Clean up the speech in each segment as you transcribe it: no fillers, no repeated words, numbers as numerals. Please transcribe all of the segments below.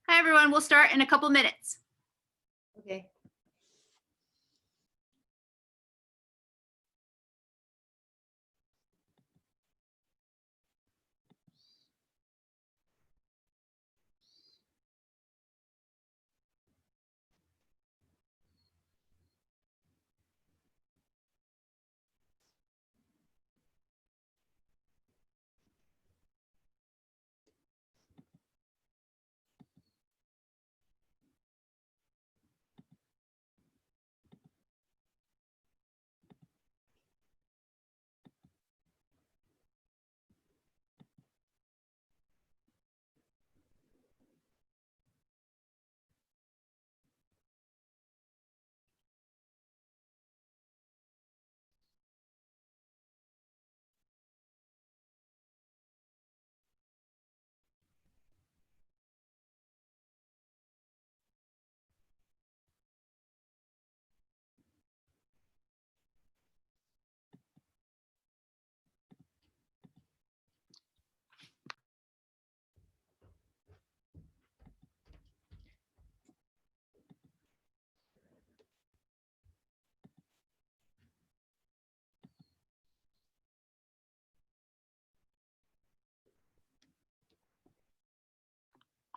Hi, everyone. We'll start in a couple minutes. Okay.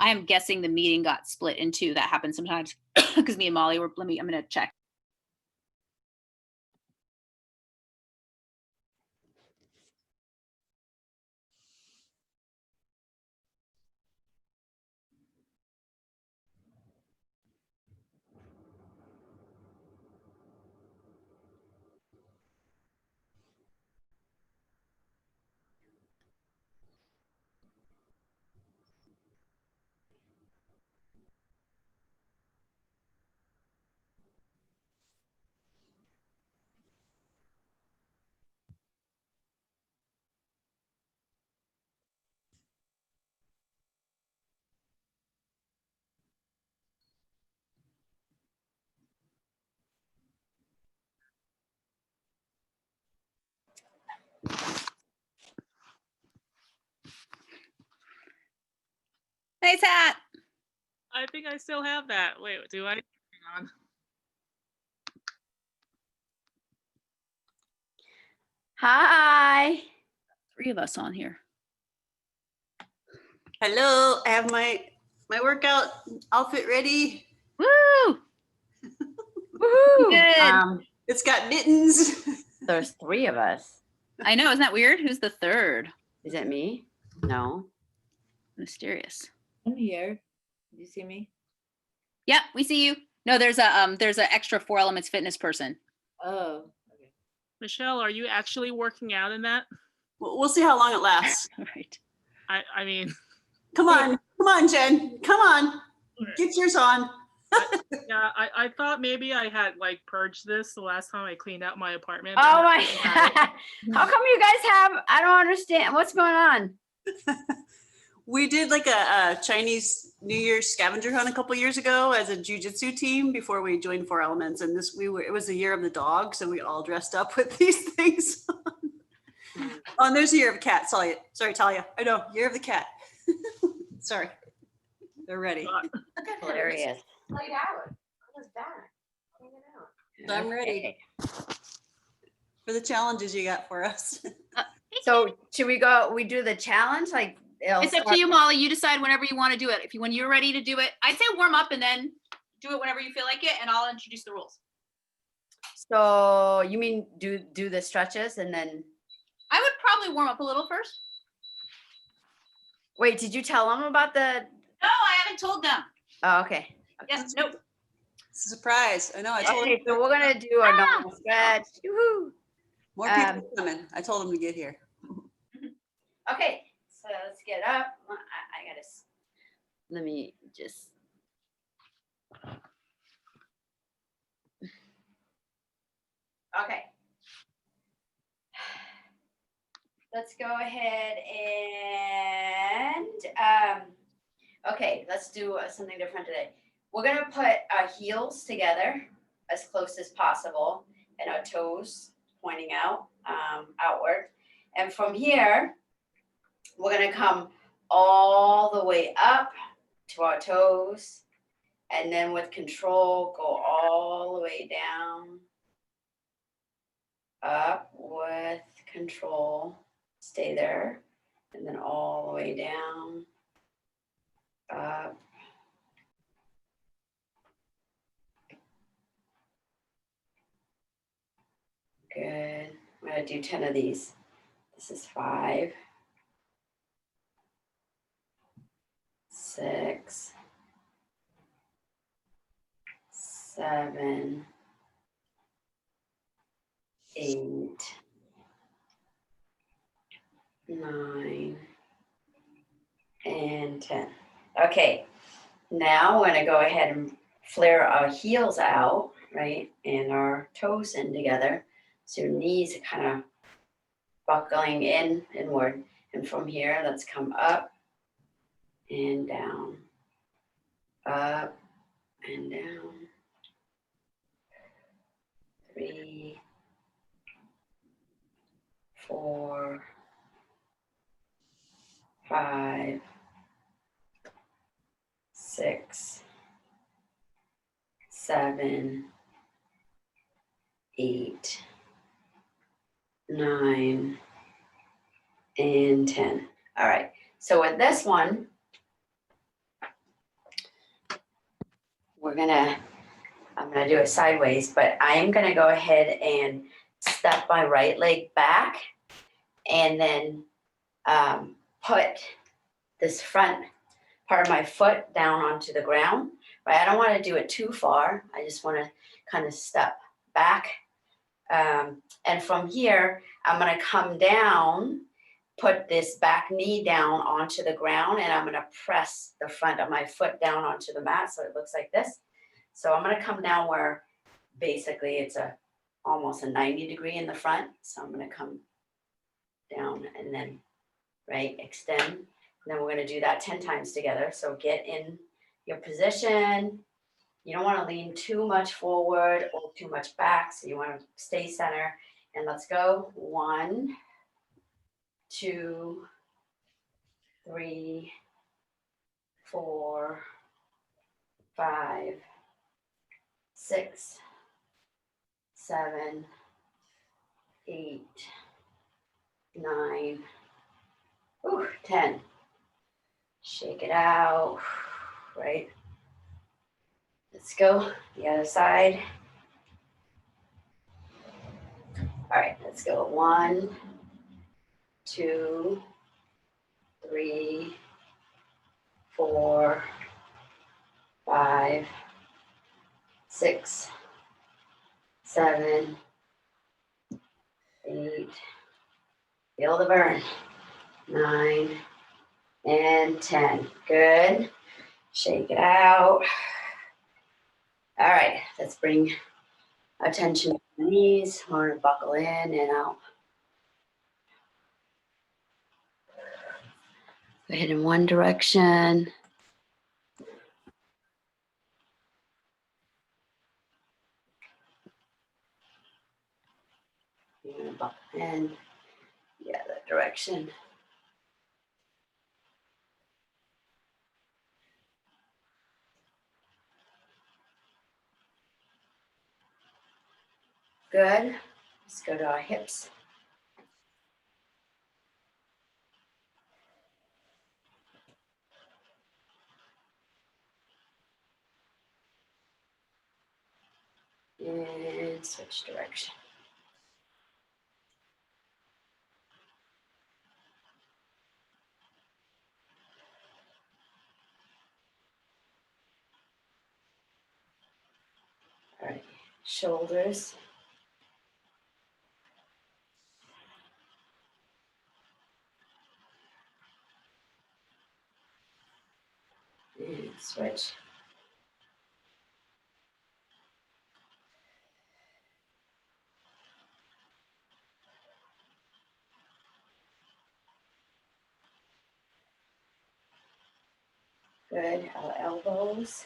I am guessing the meeting got split in two. That happens sometimes because me and Molly were, I'm going to check. Nice hat. I think I still have that. Wait, do I? Hang on. Hi. Three of us on here. Hello, I have my workout outfit ready. Woo! Woohoo. Good. It's got mittens. There's three of us. I know. Isn't that weird? Who's the third? Is it me? No. Mysterious. I'm here. Do you see me? Yep, we see you. No, there's a extra 4 Elements fitness person. Oh, okay. Michelle, are you actually working out in that? We'll see how long it lasts. All right. I mean, Come on, Jen. Come on. Get yours on. yeah, I thought maybe I had like purged this the last time I cleaned out my apartment. Oh my. God. How come you guys have, I don't understand. What's going on? We did like a Chinese New Year scavenger hunt a couple years ago as a jujitsu team before we joined 4 Elements, and it was the year of the dog, so we all dressed up with these things. Oh, and there's the year of the cat. Sorry, Talia. I know, year of the cat. Sorry. They're ready. Hilarious. So I'm ready for the challenges you got for us. So should we do the challenge? Like, It's up to you, Molly. You decide whenever you want to do it. When you're ready to do it, I'd say warm up and then do it whenever you feel like it, and I'll introduce the rules. So you mean do the stretches and then, I would probably warm up a little first. wait, did you tell them about the, No, I haven't told them. oh, okay. Yes, nope. It's a surprise. I know. I told Okay, so we're gonna do our normal stretch. Woohoo. more people coming. I told them to get here. Okay, so let's get up. I gotta, let me just. Okay. Let's go ahead and, okay, let's do something different today. We're gonna put our heels together as close as possible and our toes pointing out, outward. And from here, we're gonna come all the way up to our toes. And then with control, go all the way down. Up with control. Stay there. And then all the way down. Up. Good. I'm going to do 10 of these. This is 5, 6, 7, 8, 9, and 10. Okay, now we're going to go ahead and flare our heels out, right? And our toes in together. So your knees are kind of buckling inward. And from here, let's come up and down, up and down. 3, 4, 5, 6, 7, 8, 9, and 10. All right, so with this one, I'm gonna do it sideways, but I am gonna go ahead and step my right leg back and then put this front part of my foot down onto the ground, right? I don't wanna do it too far. I just wanna kind of step back. And from here, I'm gonna come down, put this back knee down onto the ground, and I'm gonna press the front of my foot down onto the mat so it looks like this. So I'm gonna come down where basically it's almost a 90-degree in the front. So I'm gonna come down and then, right, extend. And then we're gonna do that 10 times together. So get in your position. You don't wanna lean too much forward or too much back. So you wanna stay center. And let's go. 1, 2, 3, 4, 5, 6, 7, 8, 9, 10. Shake it out, right? Let's go the other side. All right, let's go. 1, 2, 3, 4, 5, 6, 7, 8, feel the burn, 9, and 10. Good. Shake it out. All right, let's bring attention to the knees. We're gonna buckle in and out. Go ahead in one direction. You're gonna buckle in the other direction. Good. Let's go to our hips. And switch direction. All right, shoulders. And switch. Good, our elbows.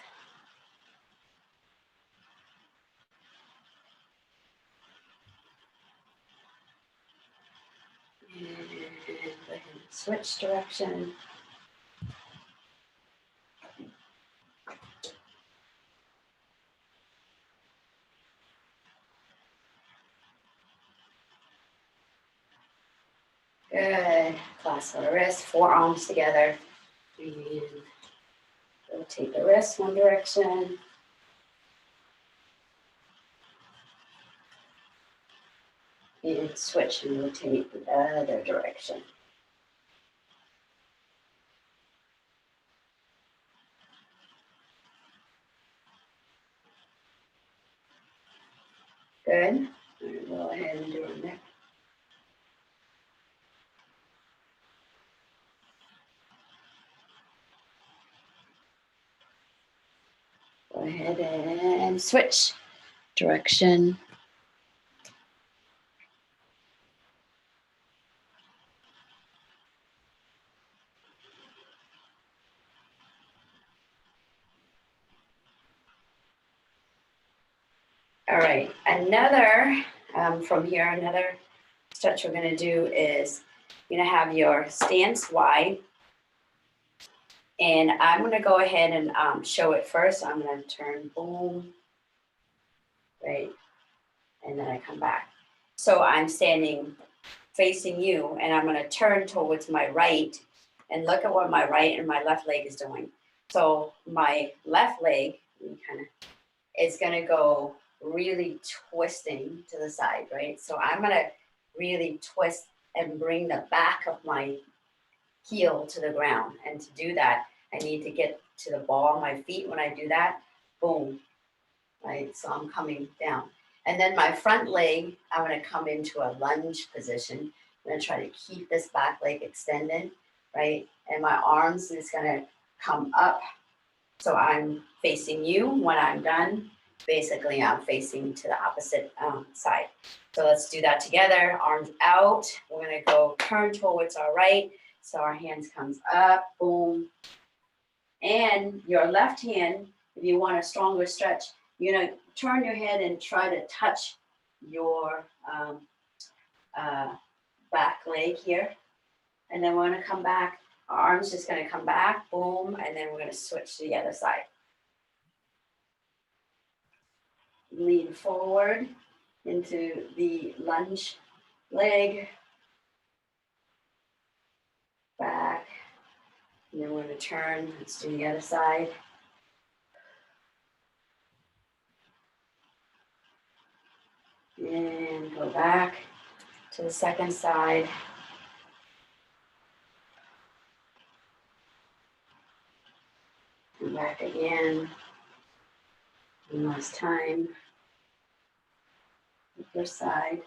And go ahead and switch direction. Good. Clasp the wrist, forearms together. And rotate the wrist one direction. And switch and rotate the other direction. Good. All right, go ahead and do it there. Go ahead and switch direction. All right, another from here, another stretch we're gonna do is you're gonna have your stance wide. And I'm gonna go ahead and show it first. I'm gonna turn, boom, right? And then I come back. So I'm standing facing you and I'm gonna turn towards my right and look at what my right and my left leg is doing. So my left leg is gonna go really twisting to the side, right? So I'm gonna really twist and bring the back of my heel to the ground. And to do that, I need to get to the ball of my feet. When I do that, boom, right? So I'm coming down. And then my front leg, I'm gonna come into a lunge position. I'm gonna try to keep this back leg extended, right? And my arms is gonna come up. So I'm facing you. When I'm done, basically I'm facing to the opposite side. So let's do that together. Arms out. We're gonna go turn towards our right. So our hands comes up, boom. And your left hand, if you want a stronger stretch, you're gonna turn your head and try to touch your back leg here. And then we're gonna come back. Our arms just gonna come back, boom, and then we're gonna switch to the other side. Lean forward into the lunge leg. Back. And then we're gonna turn, let's do the other side. And go back to the second side. And back again. One last time. The first side.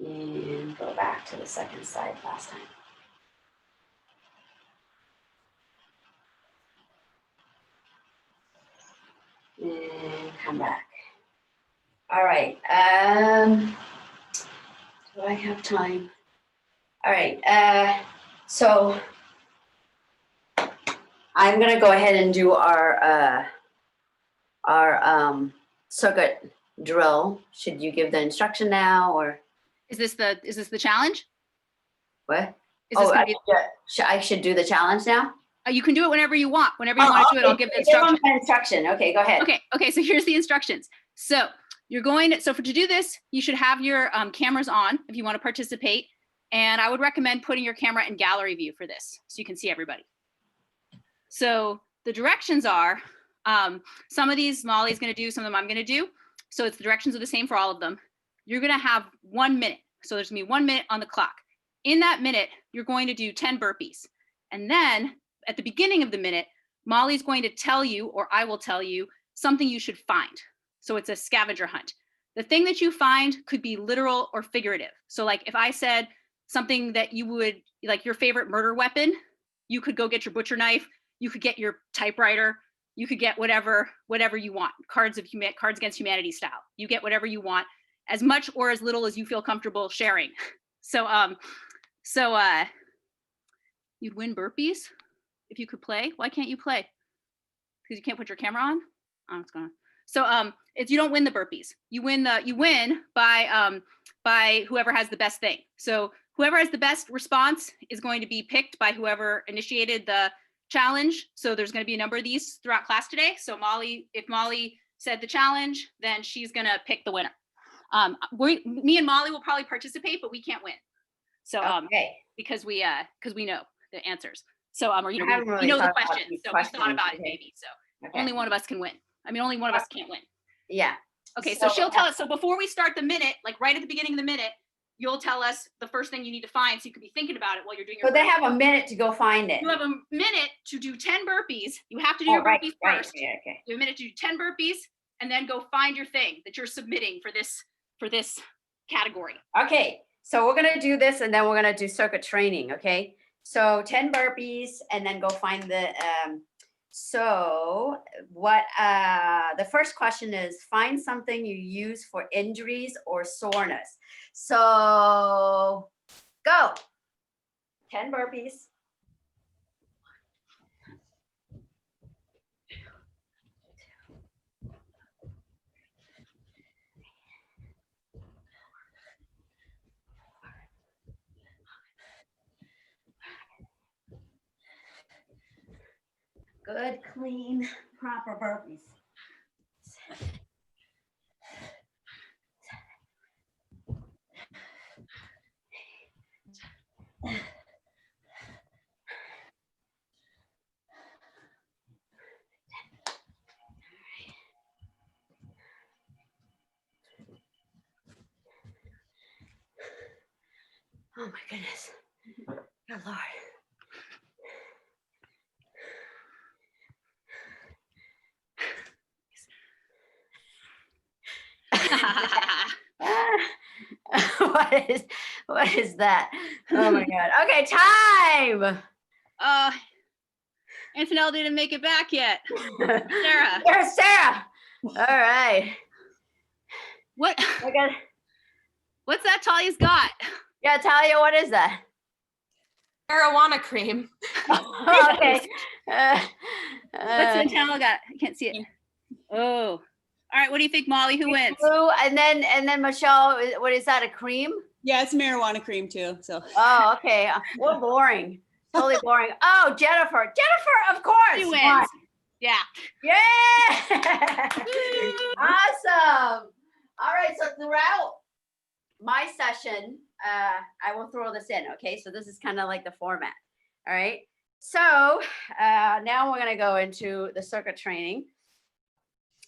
And go back to the second side last time. And come back. All right. Do I have time? All right. So I'm gonna go ahead and do our circuit drill. Should you give the instruction now or Is this the challenge? what? Is this gonna be, I should do the challenge now? you can do it whenever you want. Whenever you want to do it, I'll give the Give them instruction. the instruction. Okay, go ahead. Okay, so here's the instructions. So you're going to, to do this, you should have your cameras on if you want to participate. And I would recommend putting your camera in gallery view for this so you can see everybody. So the directions are, some of these Molly's gonna do, some of them I'm gonna do. So it's the directions are the same for all of them. You're gonna have 1 minute. So there's gonna be 1 minute on the clock. In that minute, you're going to do 10 burpees. And then at the beginning of the minute, Molly's going to tell you, or I will tell you, something you should find. So it's a scavenger hunt. The thing that you find could be literal or figurative. So like if I said something that you would, like your favorite murder weapon, you could go get your butcher knife, you could get your typewriter, you could get whatever you want, Cards Against Humanity style. You get whatever you want, as much or as little as you feel comfortable sharing. So you'd win burpees if you could play. Why can't you play? Because you can't put your camera on? Oh, it's gone. So it's, you don't win the burpees. You win by whoever has the best thing. So whoever has the best response is going to be picked by whoever initiated the challenge. So there's going to be a number of these throughout class today. So if Molly said the challenge, then she's going to pick the winner. Me and Molly will probably participate, but we can't win. So Okay. because we know the answers. So or you I know, haven't we really know the thought about questions. these So we thought questions, about it okay. maybe. So Okay. only one of us can win. I mean, only one of us can't win. Yeah. Okay, so So, she'll tell us. So before we start the minute, like right at the beginning of the minute, you'll tell us the first thing you need to find, so you can be thinking about it while you're doing your. So they burpees. have a minute to go find it. You have a minute to do 10 burpees. You have to do Oh, your right, burpees right, first. yeah, okay. You have a minute to do 10 burpees, and then go find your thing that you're submitting for this category. Okay, so we're gonna do this and then we're gonna do circuit training, okay? So 10 burpees and then go find the, so what, the first question is find something you use for injuries or soreness. So go. 10 burpees. Good, clean, proper burpees. Oh my goodness. Good Lord. What is that? Oh my God. Okay, time. Antonella didn't make it back yet. Sarah. There's Sarah. All right. What? I got. What's that Talia's got? Yeah, Talia, what is that? Marijuana cream. Okay. What's Antonella got? I can't see it. Oh. All right. What do you think, Molly? Who wins? Blue, and then Michelle, what is that? A cream? Yeah, it's marijuana cream too. So Oh, okay. We're boring. Totally boring. Oh, Jennifer. Jennifer, of course. She Come wins. on. Yeah. Yeah. Awesome. All right. So throughout my session, I will throw this in. Okay. So this is kind of like the format. All right. So now we're going to go into the circuit training.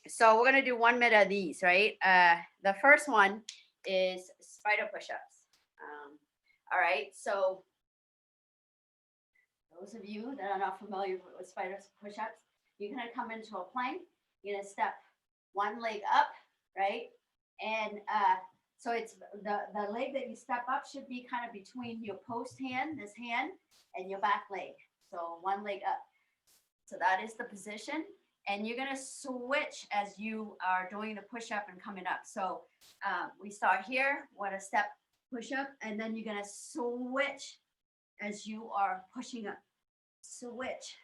So we're going to do 1 minute of these, right? The first one is spider push-ups. All right. So those of you that are not familiar with spider push-ups, you're going to come into a plank. You're going to step one leg up, right? And so it's the leg that you step up should be kind of between your post hand, this hand, and your back leg. So one leg up. So that is the position. And you're going to switch as you are doing the push-up and coming up. So we start here, what a step push-up, and then you're going to switch as you are pushing up. Switch,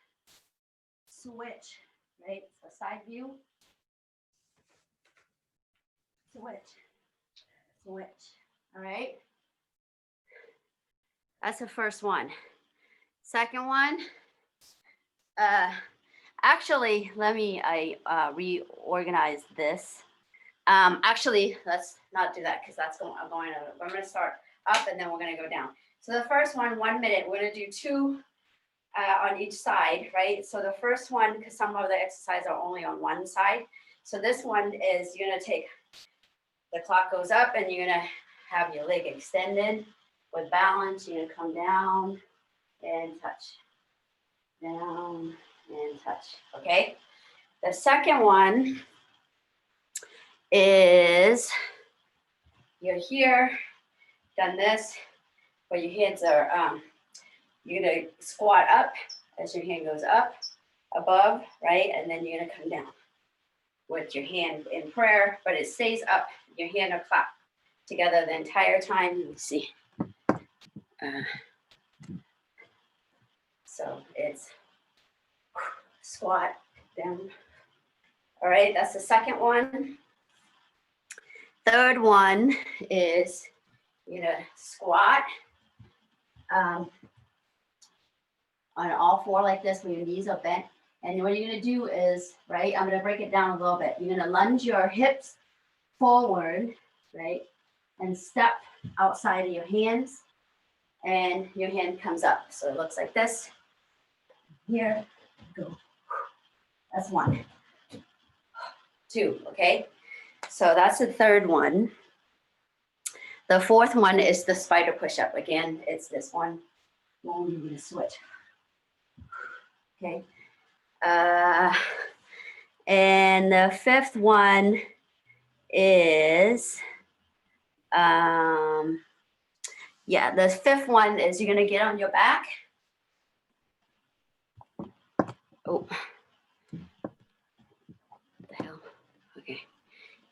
switch, right? So side view, switch, switch. All right. That's the first one. Second one, actually, let me reorganize this. Actually, let's not do that because that's I'm going to start up and then we're going to go down. So the first one, 1 minute, we're going to do 2 on each side, right? So the first one, because some of the exercises are only on one side. So this one is you're going to take, the clock goes up and you're going to have your leg extended with balance. You're going to come down and touch, down and touch, okay? The second one is you're here, done this, but your hands are, you're gonna squat up as your hand goes up, above, right? And then you're gonna come down with your hand in prayer, but it stays up. Your hand will clap together the entire time. Let me see. So it's squat down. All right, that's the second one. Third one is you're gonna squat on all four like this with your knees are bent. And what you're gonna do is, right, I'm gonna break it down a little bit. You're gonna lunge your hips forward, right? And step outside of your hands, and your hand comes up. So it looks like this. Here, go. That's 1. 2, okay? So that's the third one. The fourth one is the spider push-up. Again, it's this one. Boom, you're gonna switch. Okay. And the fifth one is, yeah, the fifth one is you're gonna get on your back. Oh, what the hell? Okay.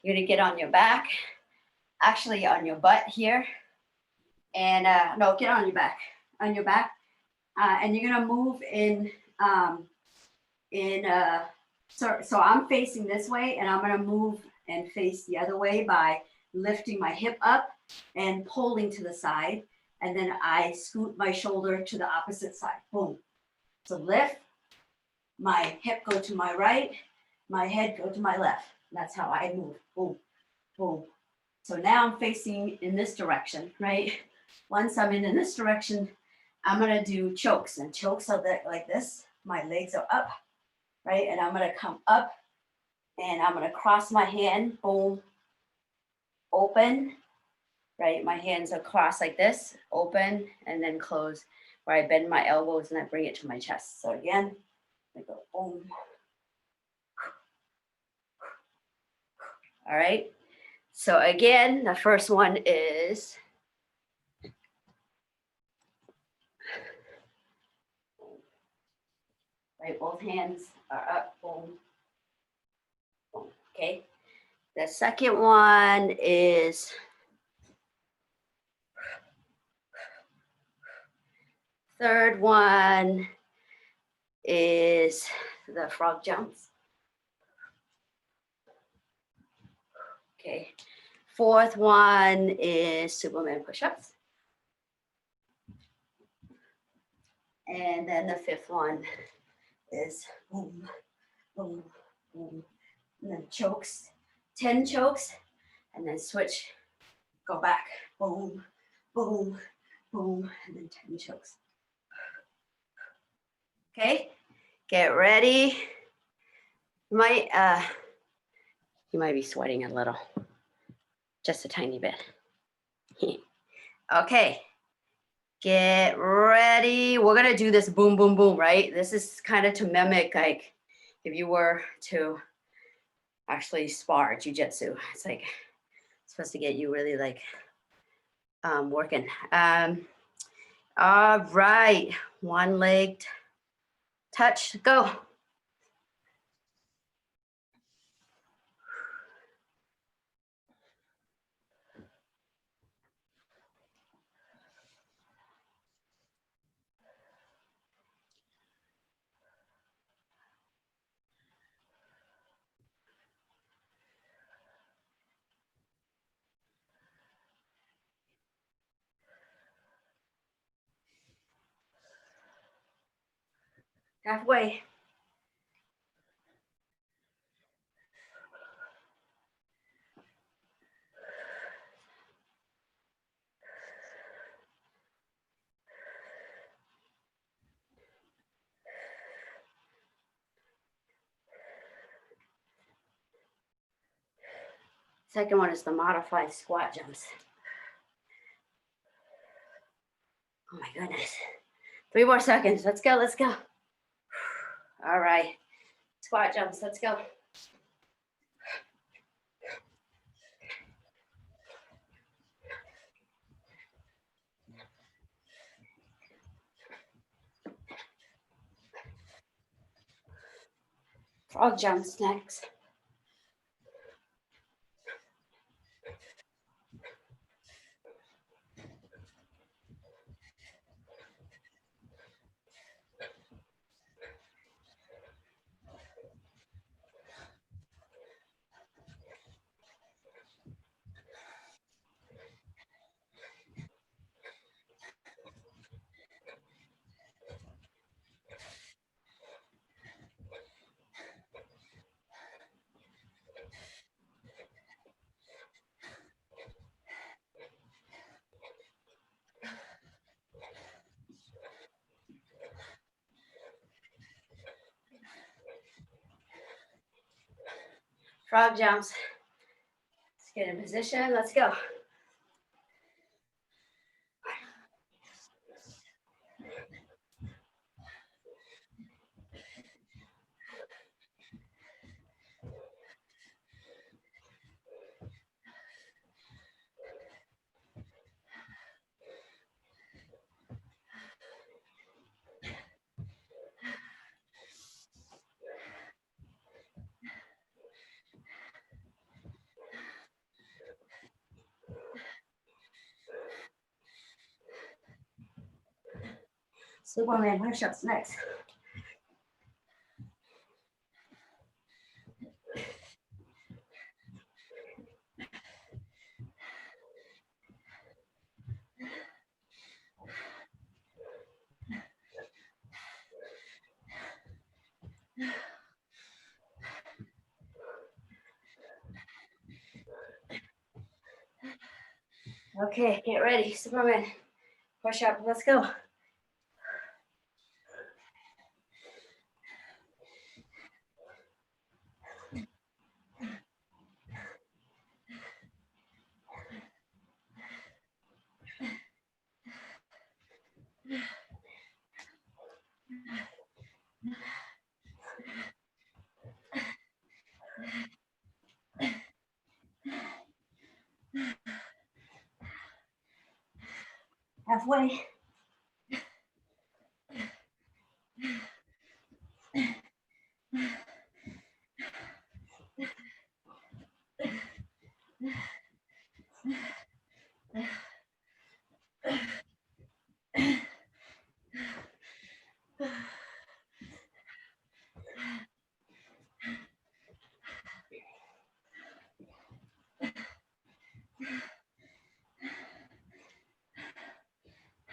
You're gonna get on your back, actually on your butt here. And no, get on your back, and you're gonna move so I'm facing this way, and I'm gonna move and face the other way by lifting my hip up and pulling to the side, and then I scoot my shoulder to the opposite side. Boom. So lift, my hip go to my right, my head go to my left. That's how I move. Boom, boom. So now I'm facing in this direction, right? Once I'm in this direction, I'm gonna do chokes, and chokes are like this. My legs are up, right? And I'm gonna come up, and I'm gonna cross my hand, boom, open, right? My hands are crossed like this, open, and then close, where I bend my elbows and I bring it to my chest. So again, I go boom. All right. So again, the first one is right, both hands are up, boom, boom, okay? The second one is third one is the frog jumps. Okay. Fourth one is Superman push-ups. And then the fifth one is boom, boom, boom. And then chokes, 10 chokes, and then switch, go back, boom, boom, boom, and then 10 chokes. Okay, get ready. You might be sweating a little, just a tiny bit. Okay, get ready. We're gonna do this boom, boom, boom, right? This is kind of to mimic like if you were to actually spar jujitsu. It's like supposed to get you really like working. All right, one leg touch, go. Halfway. Second one is the modified squat jumps. Oh my goodness. 3 more seconds. Let's go, let's go. All right. Squat jumps, let's go. Frog jumps next. frog jumps. Let's get in position. Let's go. Superman push-ups next. Okay, get ready. Superman push-up. Let's go. Halfway.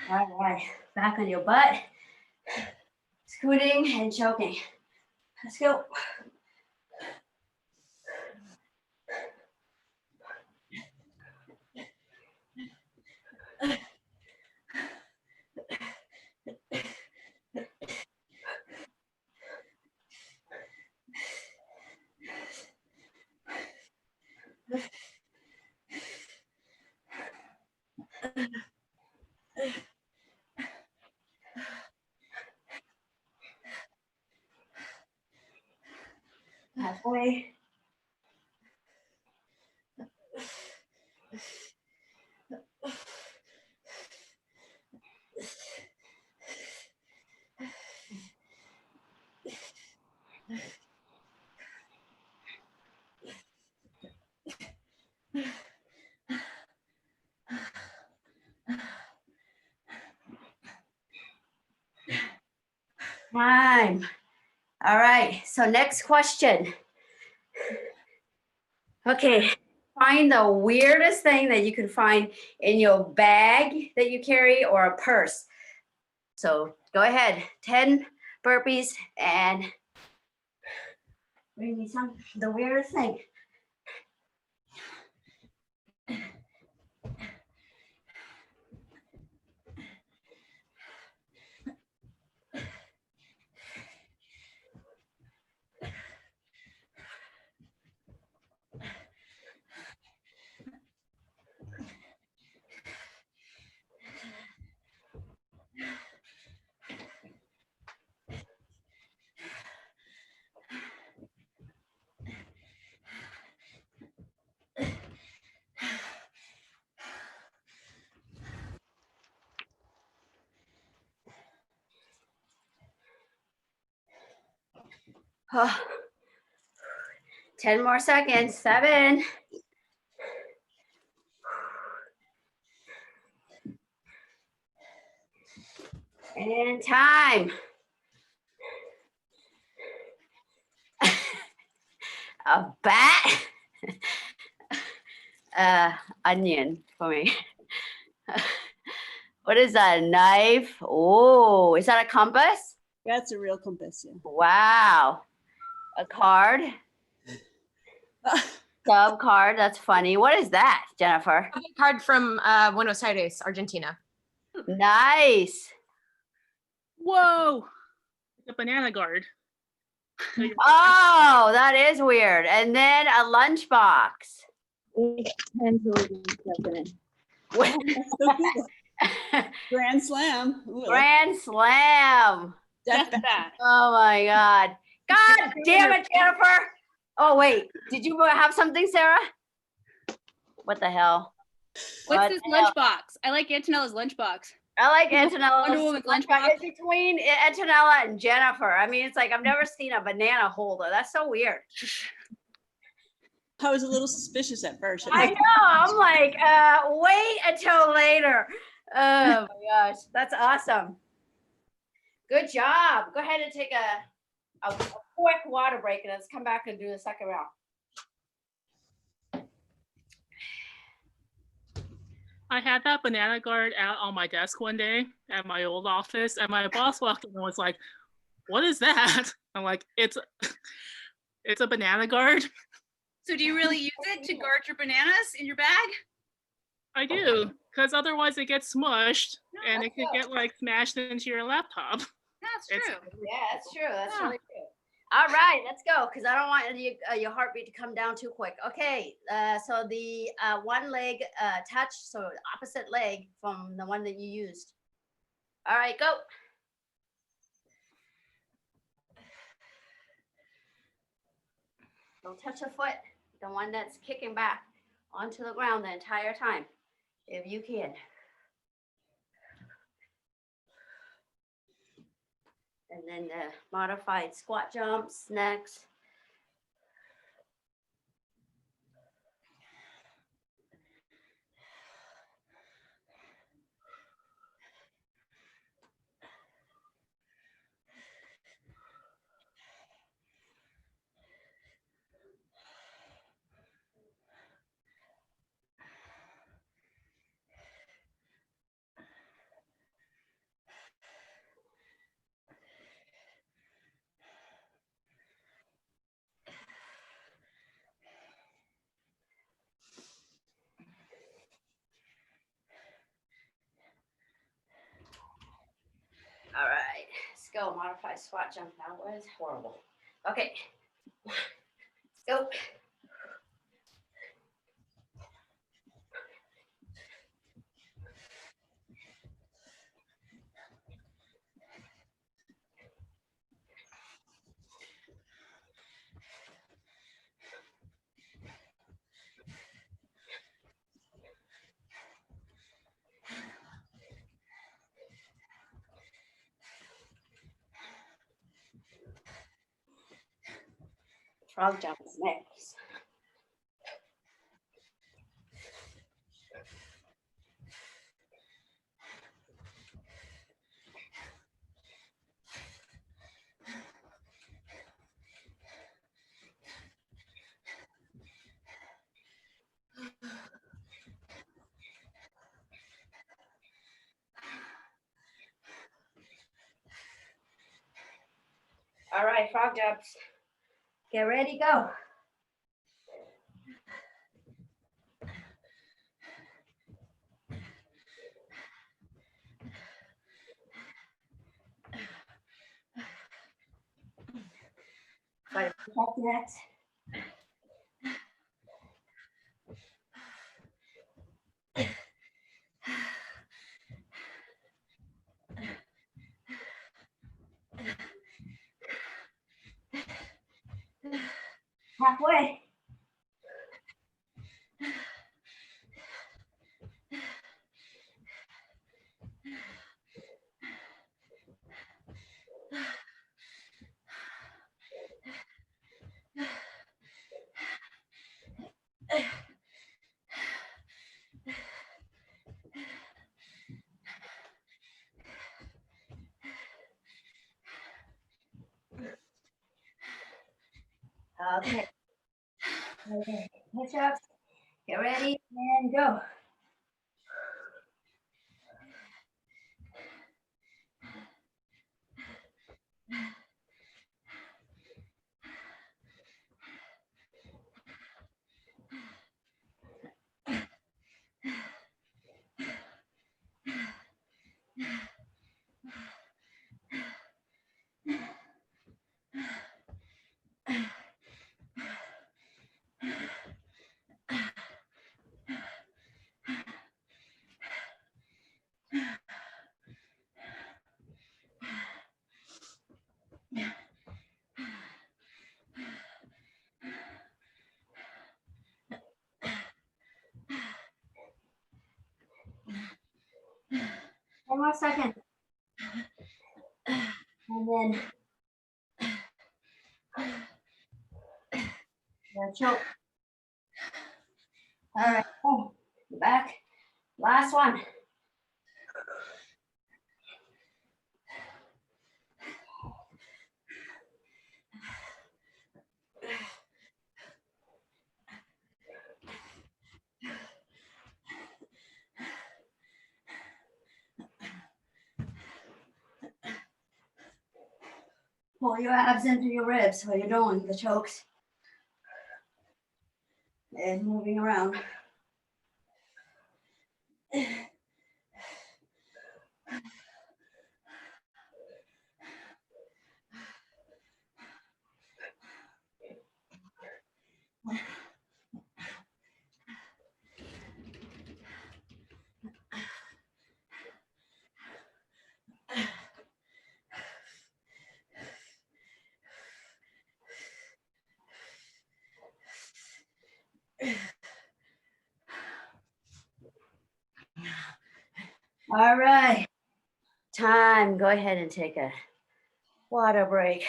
All right, back on your butt. Scooting and choking. Let's go. Halfway. Time. All right, so next question. Okay, find the weirdest thing that you can find in your bag that you carry or a purse. So go ahead, 10 burpees and bring me some, the weirdest thing. Oh, 10 more seconds, 7. And time. A bat? Onion for me. What is that, a knife? Oh, is that a compass? That's a real compass. Yeah. Wow. A card? Sub card, that's funny. What is that, Jennifer? A card from Buenos Aires, Argentina. Nice. Whoa. The banana guard. Oh, that is weird. And then a lunchbox. Grand slam. Ooh, I like Grand slam. That's bad. Oh my God. God damn it, Jennifer. Oh, wait. Did you have something, Sarah? What the hell? What's What this the hell? lunchbox? I like Antonella's lunchbox. I like Antonella's. Wonder Woman's It's lunchbox. between Antonella and Jennifer. I mean, it's like I've never seen a banana holder. That's so weird. I was a little suspicious at first. I know. I'm like, wait until later. Oh my gosh, that's awesome. Good job. Go ahead and take a quick water break, and let's come back and do the second round. I had that banana guard out on my desk one day at my old office, and my boss walked in and was like, "What is that?" I'm like, "It's a banana guard." So do you really use it to guard your bananas in your bag? I do, because otherwise it gets smushed No, and that's it could good. get like smashed into your laptop. That's It's- true. Yeah, that's true. That's Yeah. really true. All right, let's go because I don't want your heartbeat to come down too quick. Okay, so the one leg touch, so opposite leg from the one that you used. All right, go. Don't touch the foot, the one that's kicking back onto the ground the entire time, if you can. And then the modified squat jumps next. All right, let's go. Modified squat jump. That was horrible. Okay, let's go. Frog jump is next. All right, frog jumps. Get ready, go. Try to protect that. Halfway. Okay. Okay. Push ups. Get ready and go. One more second. And then. Yeah, choke. All right, oh, back. Last one. Pull your abs into your ribs while you're doing the chokes. And moving around. All right. Time. Go ahead and take a water break.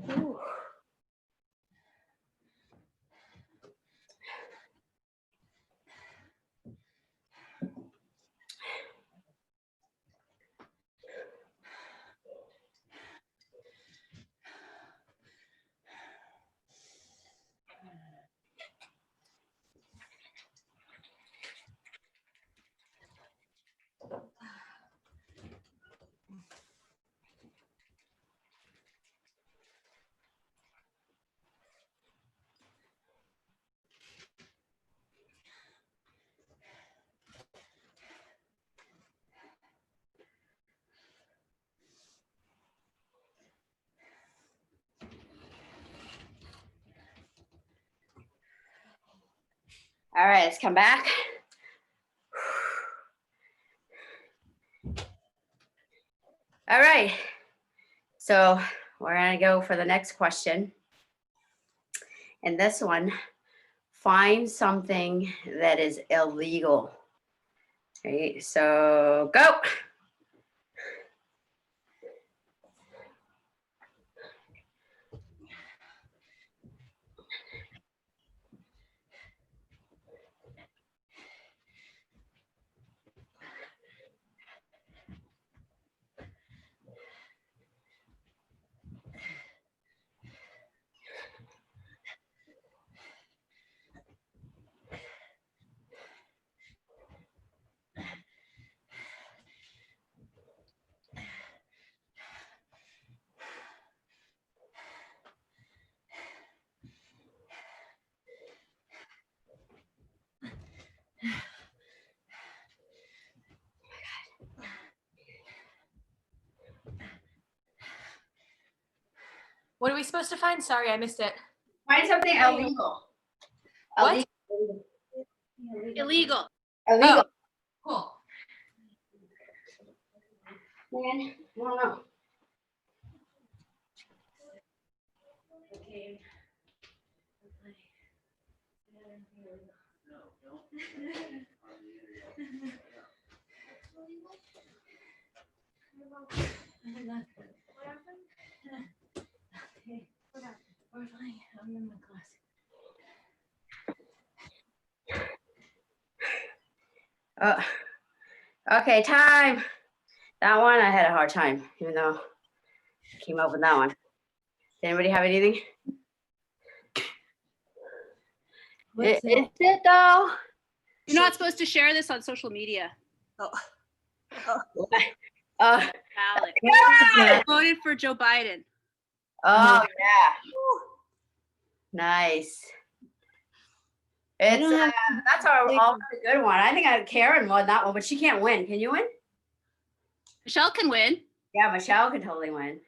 Ooh. All right, let's come back. All right, so we're gonna go for the next question. And this one, find something that is illegal. Okay, so go. What are we supposed to find? Sorry, I missed it. Find something illegal. What? Illegal. Illegal. Cool. Man, I don't know. Okay. Okay, time. That one I had a hard time, even though I came up with that one. Did anybody have anything? Is it though? You're not supposed to share this on social media. Oh. Oh, Ballot. yeah. Voted for Joe Biden. Oh, yeah. Nice. It's that's our all good one. I think Karen won that one, but she can't win. Can you win? Michelle can win. Yeah, Michelle can totally win.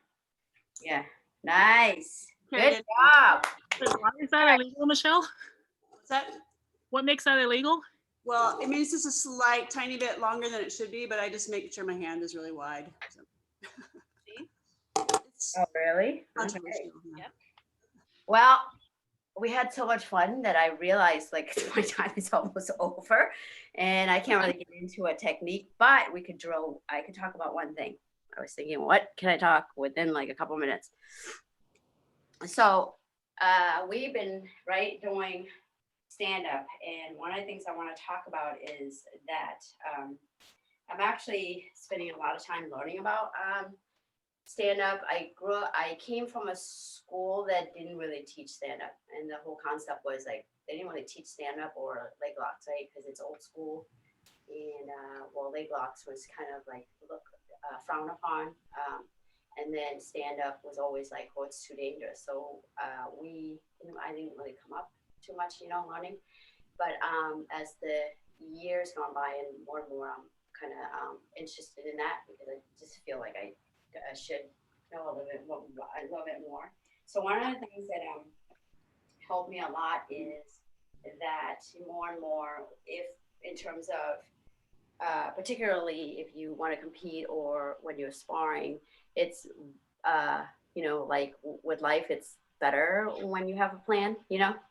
Yeah. Nice. Okay. Good job. Why is that illegal, Michelle? What's that? What makes that illegal? Well, it means it's a slight tiny bit longer than it should be, but I just make sure my hand is really wide. So. It's Oh, really? controversial, yeah. Yep. Well, we had so much fun that I realized like my time is almost over and I can't really get into a technique, but we could drill. I could talk about one thing. I was thinking, what can I talk within like a couple minutes? So we've been doing stand up, and one of the things I want to talk about is that I'm actually spending a lot of time learning about stand up. I came from a school that didn't really teach stand up, and the whole concept was like they didn't really teach stand up or leg locks, right? Because it's old school, and leg locks was kind of like frowned upon. And then stand up was always like, oh, it's too dangerous. So I didn't really come up too much, learning. But as the years gone by and more I'm kind of interested in that because I just feel like I should know a little bit more. I love it more. So one of the things that helped me a lot is that more and more, if in terms of particularly if you want to compete or when you're sparring, it's like with life, it's better when you have a plan,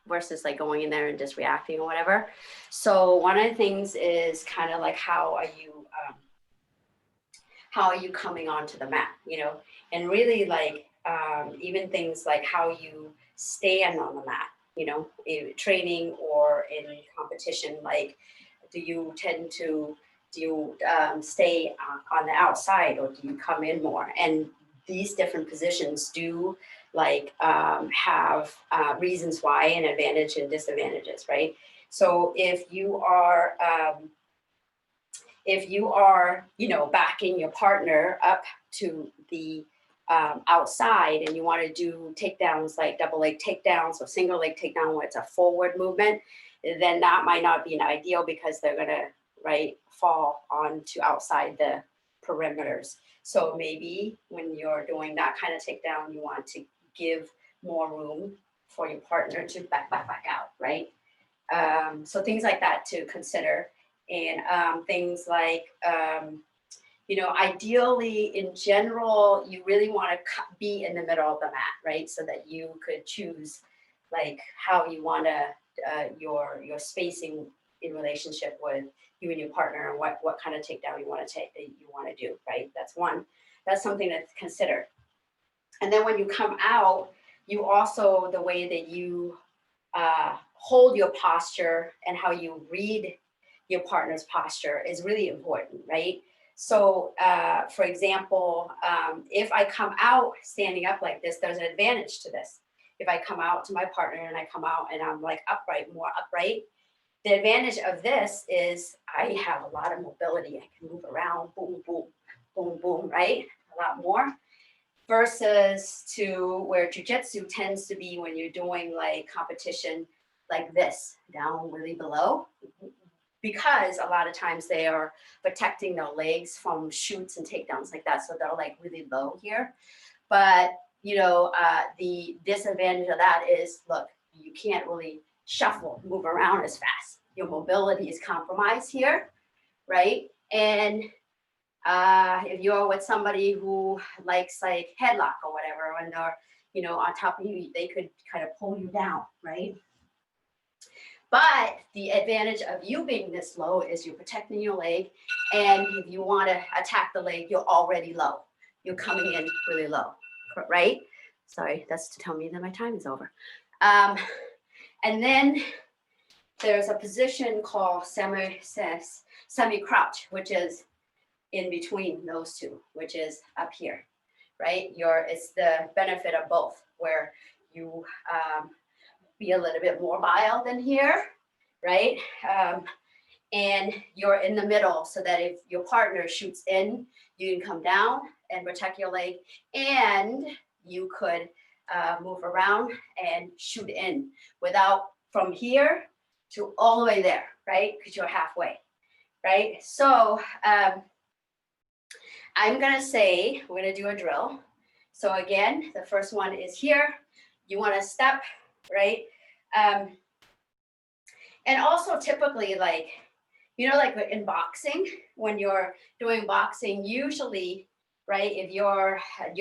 versus like going in there and just reacting or whatever. So one of the things is kind of like how are you coming onto the mat, and really like even things like how you stand on the mat, in training or in competition. Like, do you stay on the outside or do you come in more? And these different positions do like have reasons why and advantage and disadvantages, right? So if you are backing your partner up to the outside and you want to do takedowns like double leg takedowns or single leg takedown where it's a forward movement, then that might not be an ideal because they're gonna fall onto outside the perimeters. So maybe when you're doing that kind of takedown, you want to give more room for your partner to back out, right? So things like that to consider. And things like, ideally in general, you really want to be in the middle of the mat, right? So that you could choose like how you want to, your spacing in relationship with you and your partner and what kind of takedown you want to do, right? That's something to consider. And then when you come out, you also, the way that you hold your posture and how you read your partner's posture is really important, right? So for example, if I come out standing up like this, there's an advantage to this. If I come out to my partner and I come out and I'm like more upright, the advantage of this is I have a lot of mobility. I can move around, boom, boom, boom, boom, right? A lot more. Versus to where jujitsu tends to be when you're doing like competition like this, down really below. Because a lot of times they are protecting their legs from shoots and takedowns like that. So they're like really low here. But, the disadvantage of that is, look, you can't really move around as fast. Your mobility is compromised here, right? And if you're with somebody who likes like headlock or whatever, and they're, on top of you, they could kind of pull you down, right? But the advantage of you being this low is you're protecting your leg. And if you want to attack the leg, you're already low. You're coming in really low, right? Sorry, that's to tell me that my time is over. And then there's a position called semi-crouch, which is in between those two, which is up here, right? It's the benefit of both, where you be a little bit more mobile than here, right? And you're in the middle so that if your partner shoots in, you can come down and protect your leg, and you could move around and shoot in without from here to all the way there, right? Because you're halfway, right? So I'm gonna say, we're gonna do a drill. So again, the first one is here. You wanna step, right? And also typically like in boxing, when you're doing boxing, usually, right, if your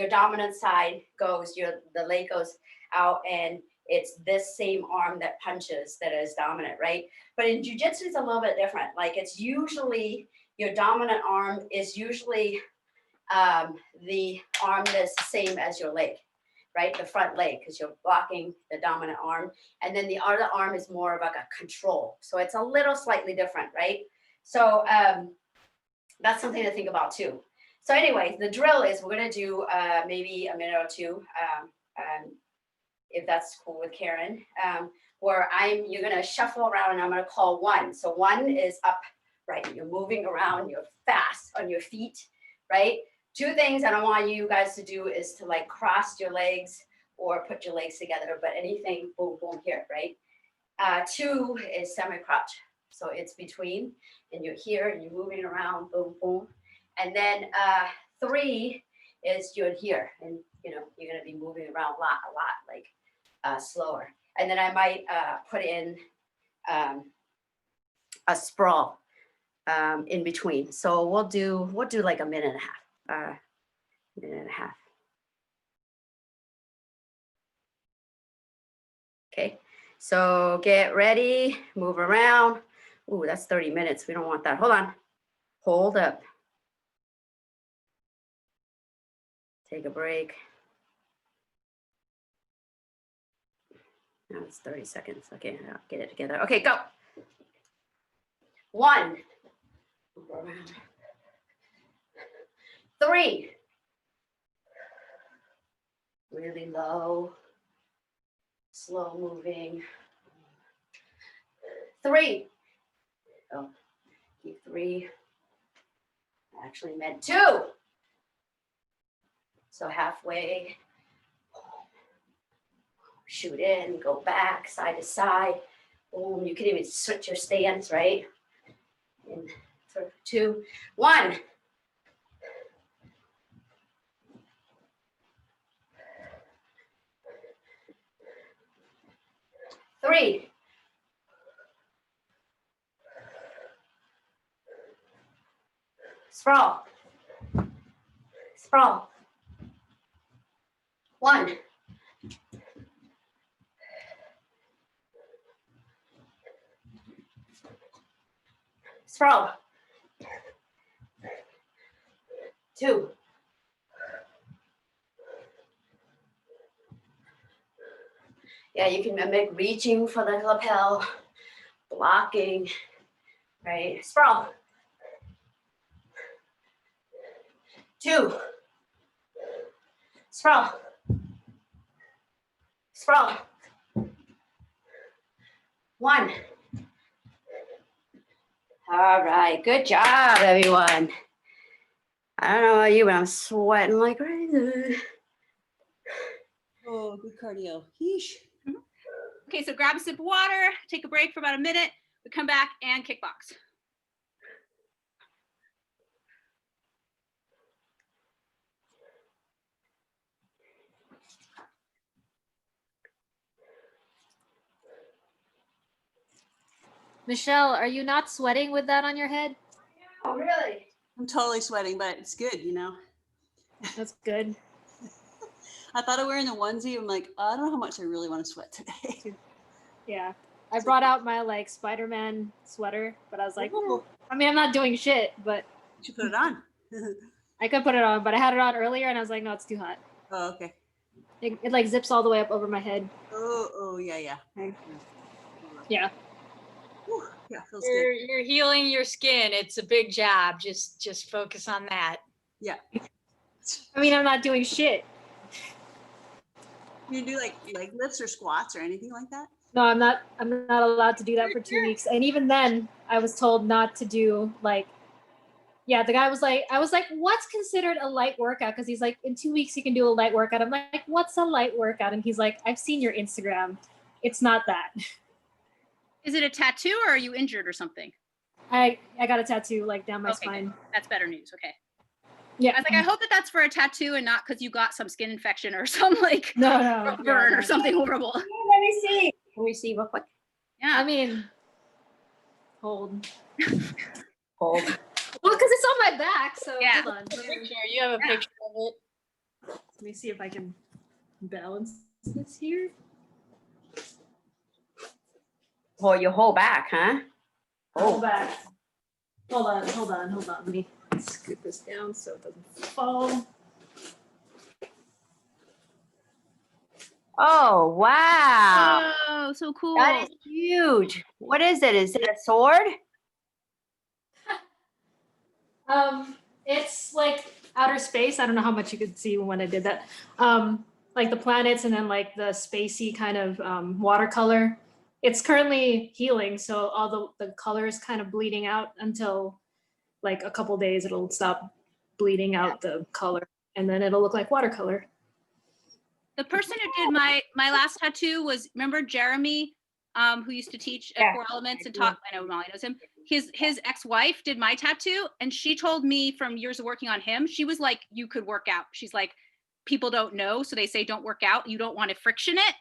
dominant side goes, the leg goes out, and it's this same arm that punches that is dominant, right? But in jujitsu, it's a little bit different. Like it's usually your dominant arm is usually the arm that's the same as your leg, right? The front leg, because you're blocking the dominant arm. And then the other arm is more of like a control. So it's a little slightly different, right? So that's something to think about too. So anyway, the drill is we're gonna do maybe a minute or two, if that's cool with Karen, where you're gonna shuffle around and I'm gonna call one. So one is up, right? You're moving around, you're fast on your feet, right? Two things I don't want you guys to do is to like cross your legs or put your legs together, but anything, boom, boom, here, right? Two is semi-crouch. So it's between, and you're here and you're moving around, boom, boom. And then three is you're here and you know, you're gonna be moving around a lot, like slower. And then I might put in a sprawl in between. So we'll do like a minute and a half. Minute and a half. Okay, so get ready, move around. Ooh, that's 30 minutes. We don't want that. Hold on. Hold up. Take a break. Now it's 30 seconds. Okay, I'll get it together. Okay, go. One. Move around. Three. Really low. Slow moving. Three. Oh, keep three. I actually meant two. So halfway. Shoot in, go back, side to side. Boom, you can even switch your stance, right? In 2, 1. Three. Sprawl. Sprawl. 1. Sprawl. 2. Yeah, you can mimic reaching for the lapel, blocking, right? Sprawl. 2. Sprawl. Sprawl. 1. All right, good job, everyone. I don't know about you, but I'm sweating like crazy. Oh, good cardio. Yeesh. Okay, so grab a sip of water, take a break for about a minute. We come back and kickbox. Michelle, are you not sweating with that on your head? Oh, really? I'm totally sweating, but it's good, you know. That's good. I thought of wearing the onesie. I'm like, I don't know how much I really want to sweat today. Yeah. I brought out my like Spider-Man sweater, but I was like, Ooh. I mean, I'm not doing shit, but You should put it on. I could put it on, but I had it on earlier and I was like, no, it's too hot. Oh, okay. It like zips all the way up over my head. Oh, yeah. Okay. Yeah. Whew, yeah, feels You're, good. you're healing your skin. It's a big job. Just focus on that. Yeah. I mean, I'm not doing shit. You do like leg lifts or squats or anything like that? No, I'm not allowed to do that for 2 weeks. And even then I was told not to do like, yeah, the guy was like, I was like, what's considered a light workout? Because he's like, in 2 weeks you can do a light workout. I'm like, what's a light workout? And he's like, I've seen your Instagram. It's not that. Is it a tattoo or are you injured or something? I got a tattoo like down my Okay, spine. That's better news. Okay. Yeah. I was like, I hope that that's for a tattoo and not because you got some skin infection or some like No. burn yeah, or no. something horrible. Let me see. Can we see real quick? Yeah. I mean, hold. Hold. Well, because it's on my back, so Yeah. hold on. Picture. You have a Yeah. picture of it. Let me see if I can balance this here. For your whole back, huh? Hold Oh, back. Hold on. Let me scoot this down so it doesn't fall. oh, wow. Oh, so cool. That is huge. What is it? Is it a sword? It's like outer space. I don't know how much you could see when I did that. Like the planets and then like the spacey kind of watercolor. It's currently healing, so all the color is kind of bleeding out until like a couple days it'll stop bleeding out the color and then it'll look like watercolor. The person who did my last tattoo was, remember Jeremy, who used to teach at Yeah. Four Elements and taught, I know Molly knows him. His ex-wife did my tattoo, and she told me from years of working on him, she was like, you could work out. She's like, people don't know, so they say don't work out. You don't want to friction it.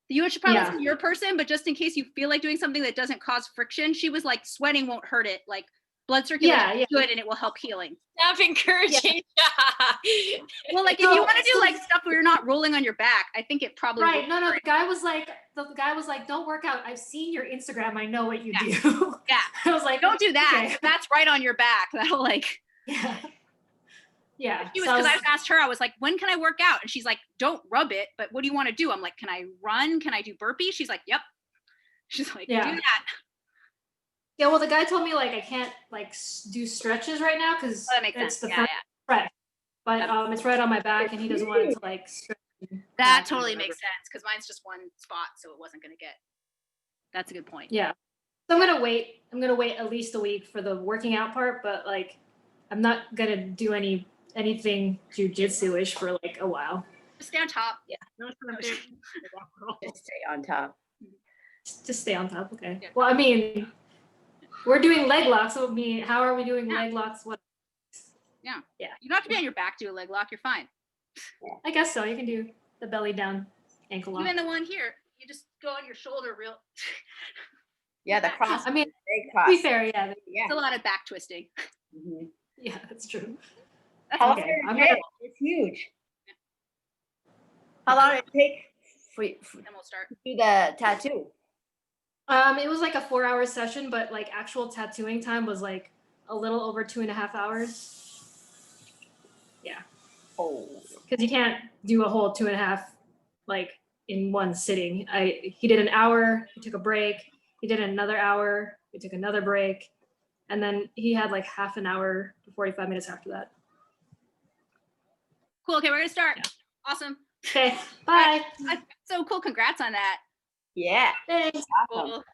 You should probably Yeah. see your person, but just in case you feel like doing something that doesn't cause friction, she was like, sweating won't hurt it. Like blood circulation Yeah, is good and it will help healing. Stop encouraging. Well, like if you want to do like stuff where you're not rolling on your back, I think it probably Right. will No, work. the guy was like, don't work out. I've seen your Instagram. I know what you Yeah. do. Yeah. I was like, Don't do that. okay. That's right on your back. That'll like, Yeah. Yeah. she was, so I because I was- asked her, I was like, when can I work out? And she's like, don't rub it, but what do you want to do? I'm like, can I run? Can I do burpees? She's like, yep. She's like, Yeah. do that. Yeah, well, the guy told me like I can't like do stretches right now because Oh, that makes it's sense. the Yeah, front yeah. fresh, but it's right on my back, and he doesn't want it to like stretch. That back or totally whatever. makes sense because mine's just one spot, so it wasn't going to get. That's a good point. Yeah, so I'm gonna wait. I'm gonna wait at least a week for the working out part, but like I'm not gonna do anything jujitsu-ish for like a while. Just stay on top. No, it's gonna be- Just stay on top. Just stay on top, okay? Yeah. Well, I mean, we're doing leg locks. So I mean, how are we doing Yeah. leg locks? What? You don't have to be on your back to do a leg lock. You're fine. I guess so. You can do the belly down ankle lock. Even the one here, you just go on your shoulder real. Yeah, the cross, I mean, big to cross. be fair, yeah, Yeah. It's a lot of back twisting. Mhm. yeah, that's true. That's How okay. long did it I'm take? gonna- It's huge. How long did it take for Then we'll start. to do the tattoo? It was like a 4-hour session, but like actual tattooing time was like a little over 2.5 hours. Oh, Because you can't do a whole 2.5 like in one sitting. He did an hour, he took a break, he did another hour, he took another break, and then he had like half an hour to 45 minutes after that. Cool. Okay, we're gonna start. Awesome. Okay, bye. So cool. Congrats on that. yeah. Thanks. Awesome. Cool.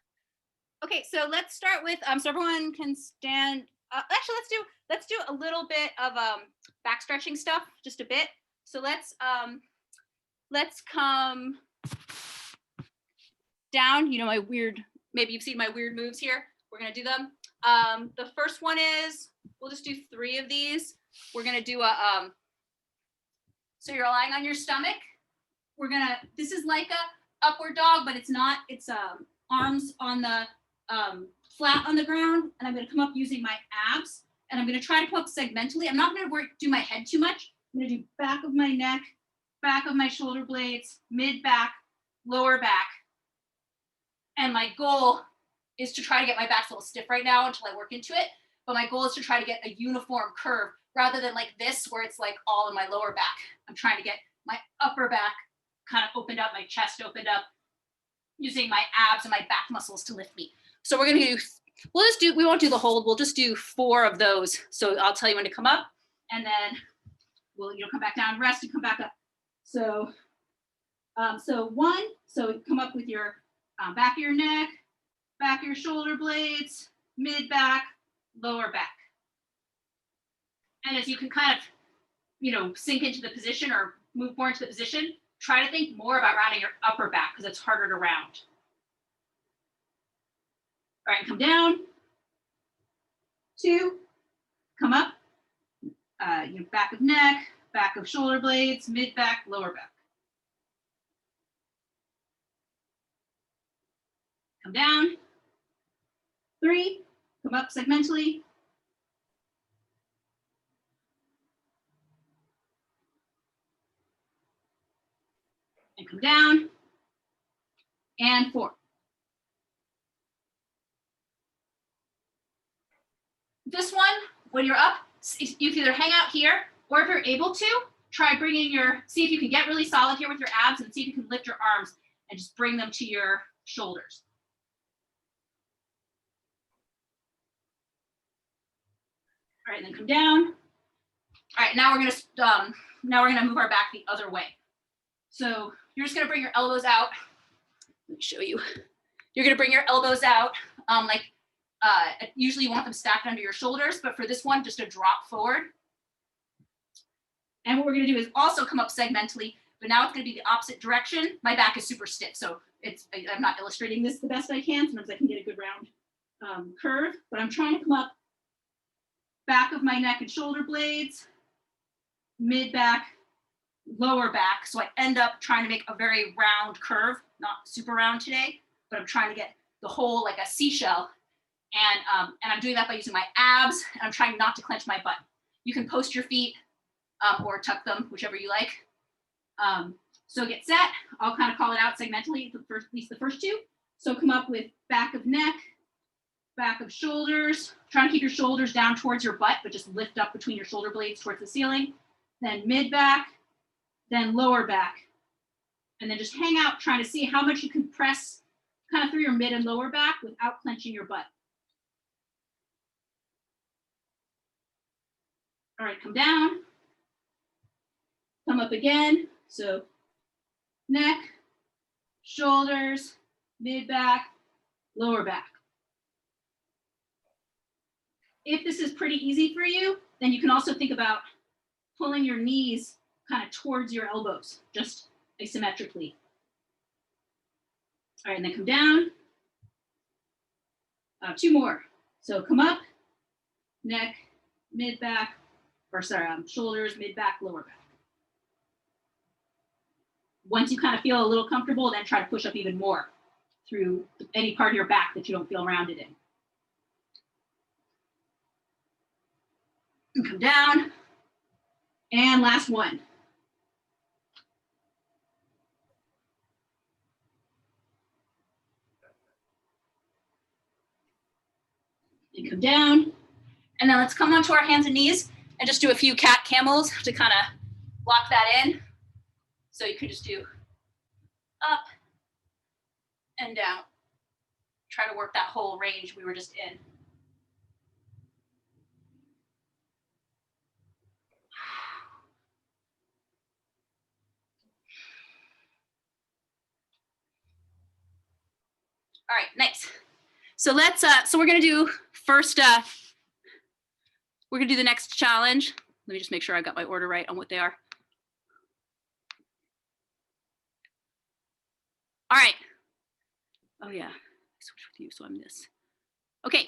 Okay, so let's start with so everyone can stand. Actually, let's do a little bit of back stretching stuff, just a bit. So let's come down. You know my weird. Maybe you've seen my weird moves here. We're gonna do them. The first one is we'll just do 3 of these. We're gonna do a so you're lying on your stomach. This is like a upward dog, but it's not. It's arms on the flat on the ground, and I'm going to come up using my abs, and I'm going to try to come up segmentally. I'm not going to do my head too much. I'm going to do back of my neck, back of my shoulder blades, mid back, lower back. And my goal is to try to get my back a little stiff right now until I work into it. But my goal is to try to get a uniform curve rather than like this, where it's like all in my lower back. I'm trying to get my upper back kind of opened up, my chest opened up, using my abs and my back muscles to lift me. So we're gonna do, we won't do the hold, we'll just do 4 of those. So I'll tell you when to come up, and then you'll come back down, rest, and come back up. So, so 1, so come up with your back of your neck, back of your shoulder blades, mid back, lower back. And as you can kind of, sink into the position or move more into the position, try to think more about rounding your upper back because it's harder to round. All right, come down. 2, come up. Your back of neck, back of shoulder blades, mid back, lower back. Come down. 3, come up segmentally. And come down. And 4. this one, when you're up, you can either hang out here, or if you're able to, try bringing see if you can get really solid here with your abs and see if you can lift your arms and just bring them to your shoulders. All right, and then come down. All right, now we're gonna move our back the other way. So you're just gonna bring your elbows out. Let me show you. You're gonna bring your elbows out, usually you want them stacked under your shoulders, but for this one, just a drop forward. And what we're gonna do is also come up segmentally, but now it's gonna be the opposite direction. My back is super stiff, so I'm not illustrating this the best I can. Sometimes I can get a good round curve, but I'm trying to come up back of my neck and shoulder blades, mid back, lower back. So I end up trying to make a very round curve, not super round today, but I'm trying to get the whole like a seashell. And I'm doing that by using my abs, and I'm trying not to clench my butt. You can post your feet or tuck them, whichever you like. So get set. I'll kind of call it out segmentally, at least the first two. So come up with back of neck, back of shoulders. Try to keep your shoulders down towards your butt, but just lift up between your shoulder blades towards the ceiling. Then mid back, then lower back. And then just hang out trying to see how much you can press kind of through your mid and lower back without clenching your butt. All right, come down. Come up again. So neck, shoulders, mid back, lower back. If this is pretty easy for you, then you can also think about pulling your knees kind of towards your elbows, just asymmetrically. All right, and then come down. Two more. So come up, neck, mid back, or sorry, shoulders, mid back, lower back. Once you kind of feel a little comfortable, then try to push up even more through any part of your back that you don't feel rounded in. And come down. And last one. And come down. And then let's come onto our hands and knees and just do a few cat camels to kind of lock that in. So you could just do up and down. Try to work that whole range we were just in. All right, nice. So let's, so we're gonna do first, we're gonna do the next challenge. Let me just make sure I got my order right on what they are. All right. Oh yeah, I switched with you, so I'm this. Okay,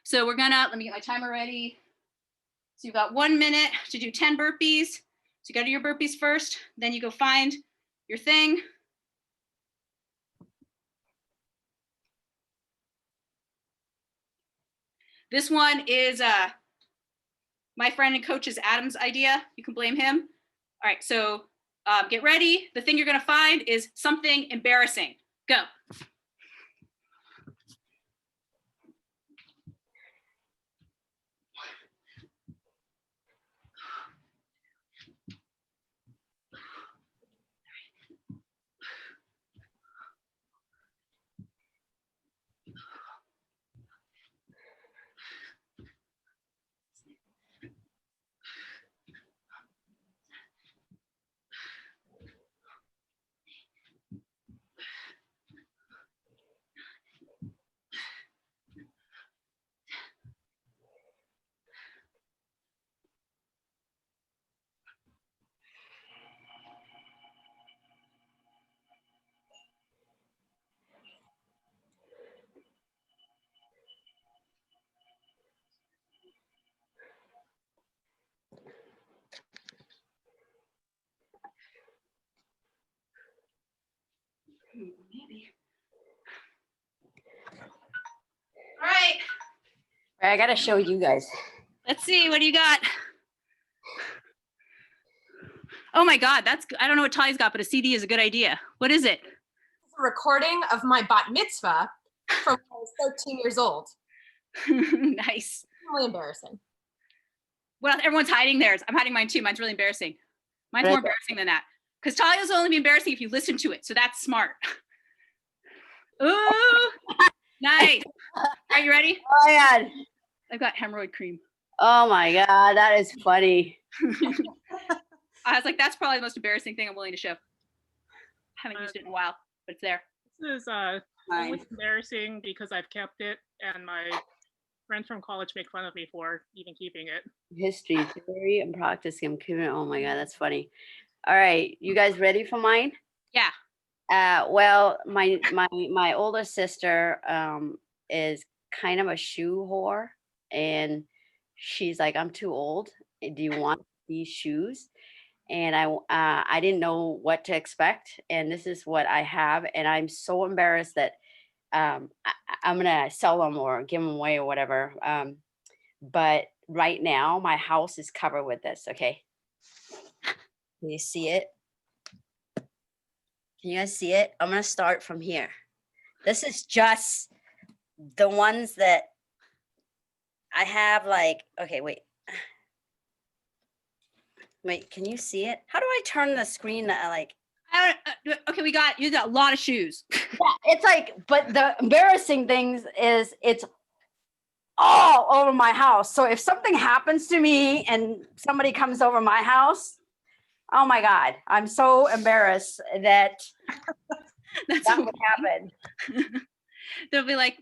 so we're gonna, let me get my timer ready. So you've got 1 minute to do 10 burpees. So you gotta do your burpees first, then you go find your thing. This one is my friend and coach's Adam's idea. You can blame him. All right, so get ready. The thing you're gonna find is something embarrassing. Go. Maybe. All right. I gotta show you guys. Let's see, what do you got? Oh my God, I don't know what Ty's got, but a CD is a good idea. What is it? A recording of my bat mitzvah from when I was 13 years old. Nice. really embarrassing. Well, everyone's hiding theirs. I'm hiding mine too. Mine's really embarrassing. Mine's more Right. embarrassing than that. Because Talia's will only be embarrassing if you listen to it. So that's smart. Ooh, nice. Are you ready? Oh my God. I've got hemorrhoid cream. Oh my God, that is funny. I was like, that's probably the most embarrassing thing I'm willing to show. Haven't used it in a while, but it's there. This is Mine. only embarrassing because I've kept it, and my friends from college make fun of me for even keeping it. History, theory, and practicing. I'm keeping. Oh my God, that's funny. All right, you guys ready for mine? Yeah. Well, my older sister is kind of a shoe whore, and she's like, I'm too old. Do you want these shoes? And I didn't know what to expect, and this is what I have, and I'm so embarrassed that I'm gonna sell them or give them away or whatever. But right now, my house is covered with this. Okay, can you see it? Can you guys see it? I'm gonna start from here. This is just the ones that I have. Like, okay, wait. Wait, can you see it? How do I turn the screen? Okay, we got you got a lot of shoes. Yeah, it's like, but the embarrassing things is it's all over my house. So if something happens to me and somebody comes over my house, oh my God, I'm so embarrassed that That's that so would happen. They'll be like,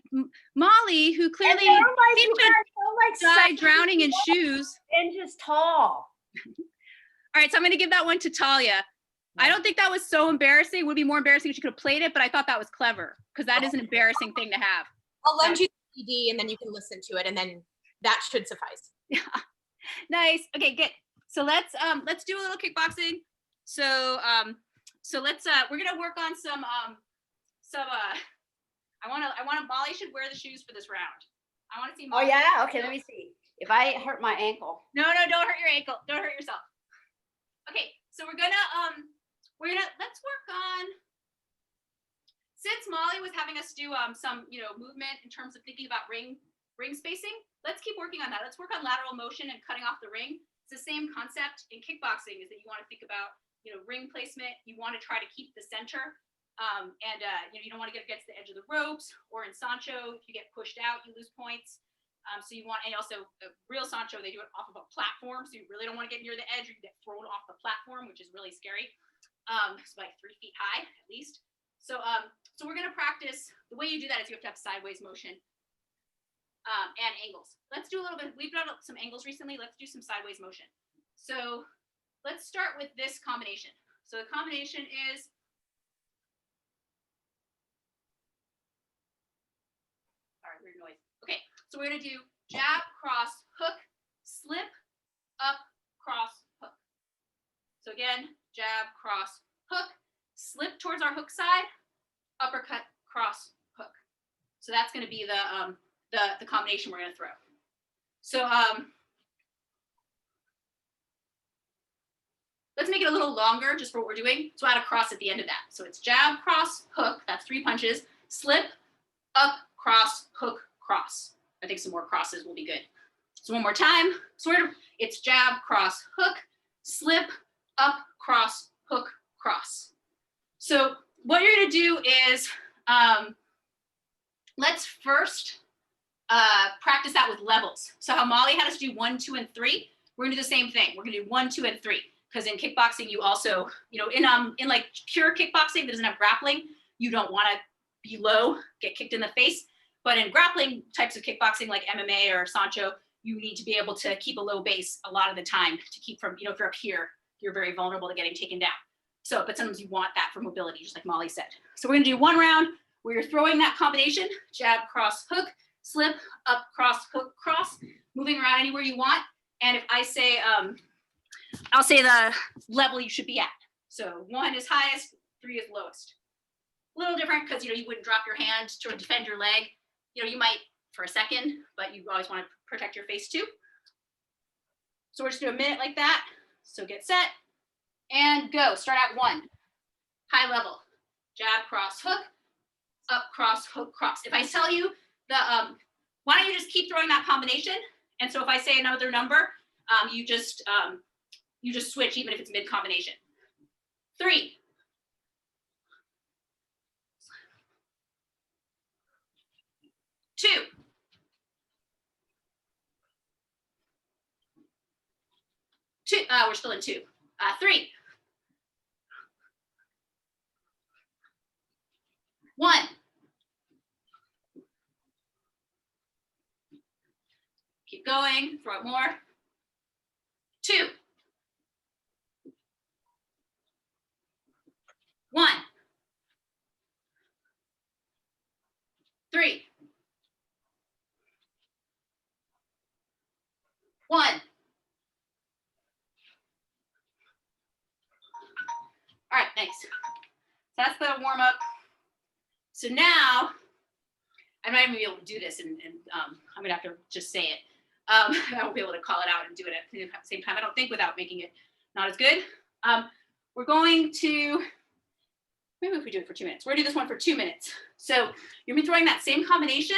Molly, who And clearly they're like, you infant guys are like died drowning in shoes. inches tall. All right, so I'm gonna give that one to Talia. I don't think that was so embarrassing. It would be more embarrassing if she could have played it, but I thought that was clever because that is an embarrassing thing to have. I'll lend you the CD and then you can listen to it, and then that should suffice. Yeah. Nice. Okay, good. So let's do a little kickboxing. So let's we're gonna work on some I wanna Molly should wear the shoes for this round. I wanna see Oh Molly. yeah, okay, let me see. If I hurt my ankle. No, don't hurt your ankle. Don't hurt yourself. Okay, so let's work on, since Molly was having us do some movement in terms of thinking about ring spacing, let's keep working on that. Let's work on lateral motion and cutting off the ring. It's the same concept in kickboxing, is that you want to think about ring placement. You want to try to keep the center, you don't want to get against the edge of the ropes, or in Sancho, if you get pushed out, you lose points. So you want, and also real Sancho, they do it off of a platform, so you really don't want to get near the edge, or you get thrown off the platform, which is really scary. It's like 3 feet high at least. So we're gonna practice. The way you do that is you have to have sideways motion and angles. Let's do a little bit. We've done some angles recently. Let's do some sideways motion. So let's start with this combination. So the combination is. Sorry, weird noise. Okay. So we're gonna do jab, cross, hook, slip, up, cross, hook. So again, jab, cross, hook, slip towards our hook side, uppercut, cross, hook. So that's gonna be the combination we're gonna throw. So let's make it a little longer just for what we're doing. So add a cross at the end of that. So it's jab, cross, hook, that's 3 punches, slip, up, cross, hook, cross. I think some more crosses will be good. So one more time, it's jab, cross, hook, slip, up, cross, hook, cross. So what you're gonna do is, let's first practice that with levels. So how Molly had us do 1, 2, and 3, we're gonna do the same thing. We're gonna do 1, 2, and 3. Because in kickboxing, you also, in like pure kickboxing that doesn't have grappling, you don't wanna be low, get kicked in the face. But in grappling types of kickboxing like MMA or Sancho, you need to be able to keep a low base a lot of the time to keep from, if you're up here, you're very vulnerable to getting taken down. So, but sometimes you want that for mobility, just like Molly said. So we're gonna do one round where you're throwing that combination, jab, cross, hook, slip, up, cross, hook, cross, moving around anywhere you want. And if I say, I'll say the level you should be at. So 1 is highest, 3 is lowest. A little different because, you wouldn't drop your hand to defend your leg. You might for a second, but you always want to protect your face too. So we're just doing a minute like that. So get set and go. Start at 1, high level, jab, cross, hook, up, cross, hook, cross. If I tell you why don't you just keep throwing that combination And so if I say another number, you just switch even if it's mid combination. 3. 2. 2. We're still in 2. 3. 1. Keep going, throw it more. 2. 1. 3. 1. All right, nice. That's the warm up. So now, I'm not even gonna be able to do this, and I'm gonna have to just say it. I won't be able to call it out and do it at the same time, I don't think, without making it not as good. We're going to, maybe if we do it for 2 minutes, we're gonna do this one for 2 minutes. So you're gonna be throwing that same combination,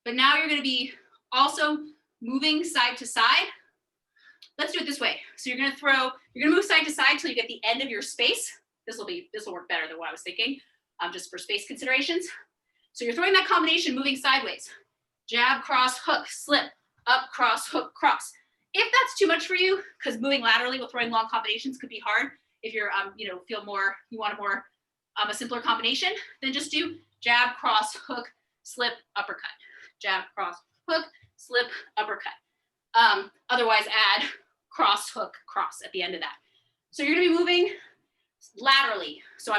but now you're gonna be also moving side to side. Let's do it this way. So you're gonna move side to side till you get the end of your space. This will work better than what I was thinking, just for space considerations. So you're throwing that combination moving sideways. Jab, cross, hook, slip, up, cross, hook, cross. If that's too much for you, because moving laterally with throwing long combinations could be hard, if you're, feel more, you want a simpler combination, then just do jab, cross, hook, slip, uppercut. Jab, cross, hook, slip, uppercut. Otherwise add cross, hook, cross at the end of that. So you're gonna be moving laterally. So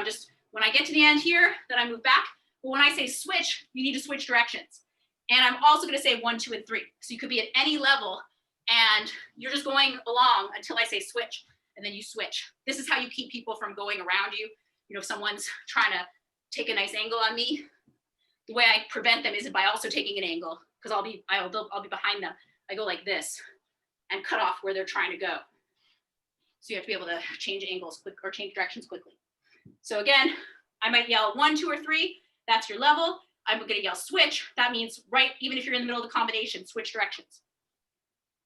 when I get to the end here, then I move back. But when I say switch, you need to switch directions. And I'm also gonna say 1, 2, and 3. So you could be at any level and you're just going along until I say switch, and then you switch. This is how you keep people from going around you. If someone's trying to take a nice angle on me, the way I prevent them isn't by also taking an angle, because I'll be behind them. I go like this and cut off where they're trying to go. So you have to be able to change angles quick or change directions quickly. So again, I might yell 1, 2, or 3. That's your level. I'm gonna yell switch. That means right, even if you're in the middle of the combination, switch directions.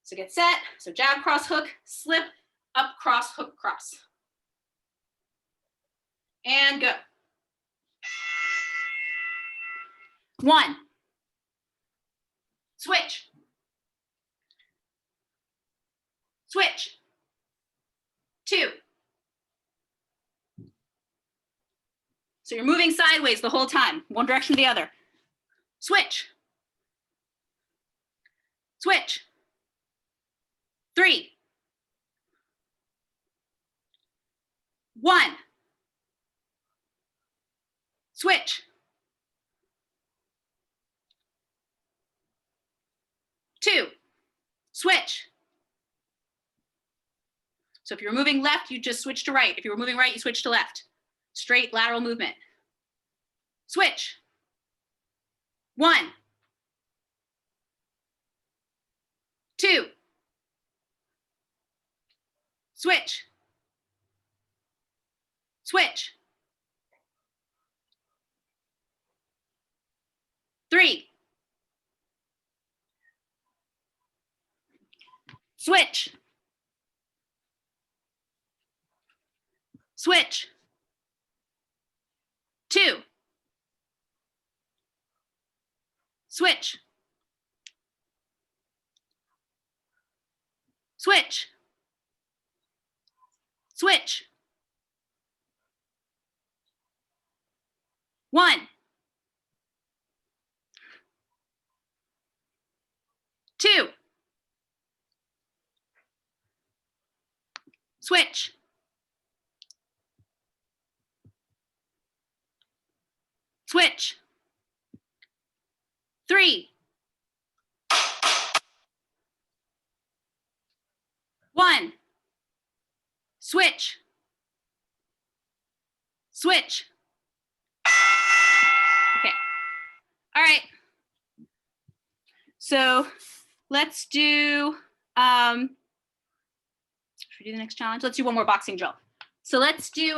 So get set. So jab, cross, hook, slip, up, cross, hook, cross. And go. 1. Switch. Switch. 2. So you're moving sideways the whole time, one direction to the other. Switch. Switch. 3. 1. Switch. 2. Switch. So if you're moving left, you just switch to right. If you're moving right, you switch to left. Straight lateral movement. Switch. 1. 2. Switch. Switch. 3. Switch. Switch. 2. Switch. Switch. Switch. 1. 2. Switch. Switch. 3. 1. Switch. Switch. Okay. All right. So let's do, should we do the next challenge? Let's do one more boxing drill. So let's just do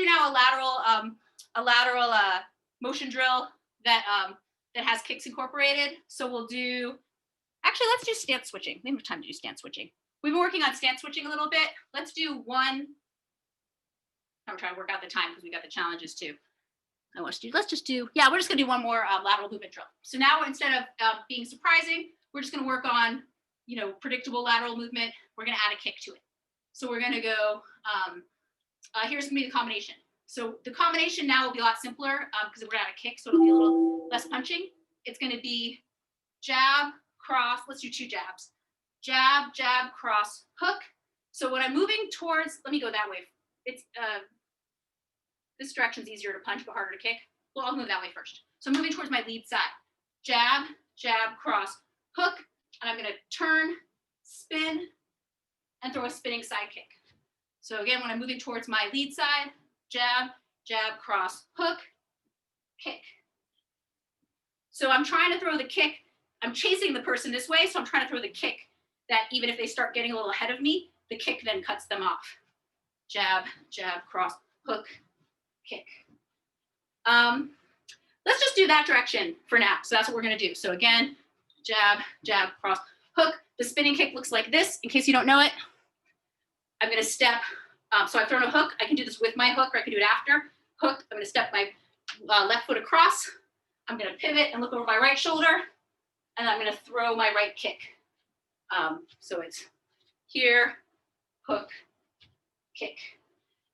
now a lateral motion drill that has kicks incorporated. So we'll do Actually, let's do stance switching. We have time to do stance switching. We've been working on stance switching a little bit. Let's do one. I'm trying to work out the time because we got the challenges too. Let's just do, yeah, we're just gonna do one more lateral movement drill. So now instead of being surprising, we're just gonna work on, predictable lateral movement. We're gonna add a kick to it. So we're gonna go, here's gonna be the combination. So the combination now will be a lot simpler because we're gonna add a kick, so it'll be a little less punching. It's gonna be jab, cross, let's do 2 jabs. Jab, jab, cross, hook. So when I'm moving towards, let me go that way. It's, this direction's easier to punch, but harder to kick. Well, I'll move that way first. So I'm moving towards my lead side. Jab, jab, cross, hook, and I'm gonna turn, spin, and throw a spinning side kick. So again, when I'm moving towards my lead side, jab, jab, cross, hook, kick. So I'm trying to throw the kick. I'm chasing the person this way, so I'm trying to throw the kick that even if they start getting a little ahead of me, the kick then cuts them off. Jab, jab, cross, hook, kick. Let's just do that direction for now. So that's what we're gonna do. So again, jab, jab, cross, hook. The spinning kick looks like this, in case you don't know it. I'm gonna step, so I've thrown a hook. I can do this with my hook, or I can do it after. Hook, I'm gonna step my left foot across. I'm gonna pivot and look over my right shoulder, and I'm gonna throw my right kick. So it's here, hook, kick.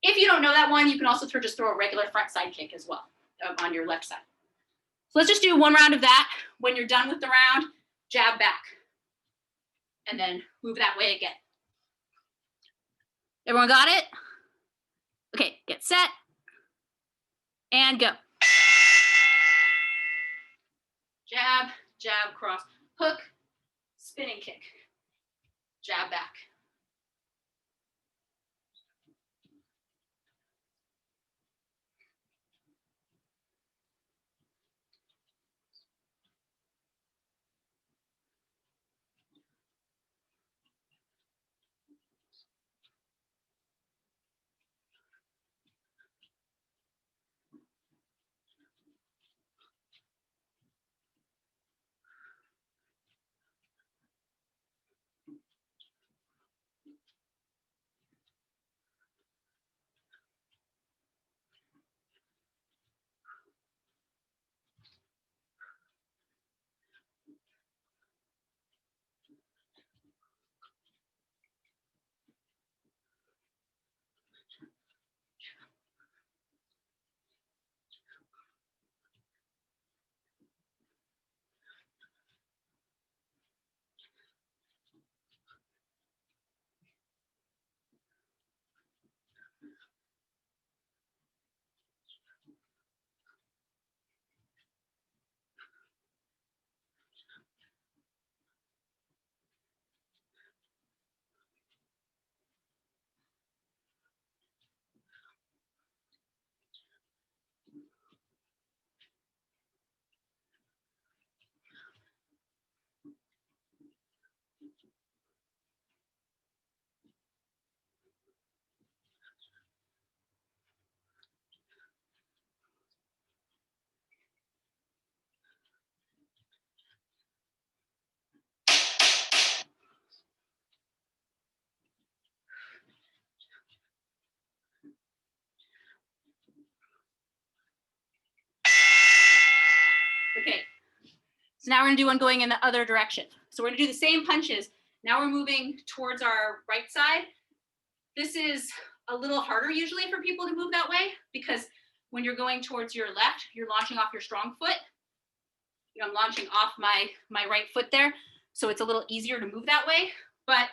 If you don't know that one, you can also just throw a regular front side kick as well on your left side. So let's just do one round of that. When you're done with the round, jab back, and then move that way again. Everyone got it? Okay, get set, and go. Jab, jab, cross, hook, spinning kick, jab back. Okay, so now we're gonna do one going in the other direction. So we're gonna do the same punches. Now we're moving towards our right side. This is a little harder usually for people to move that way because when you're going towards your left, you're launching off your strong foot. I'm launching off my right foot there. So it's a little easier to move that way. But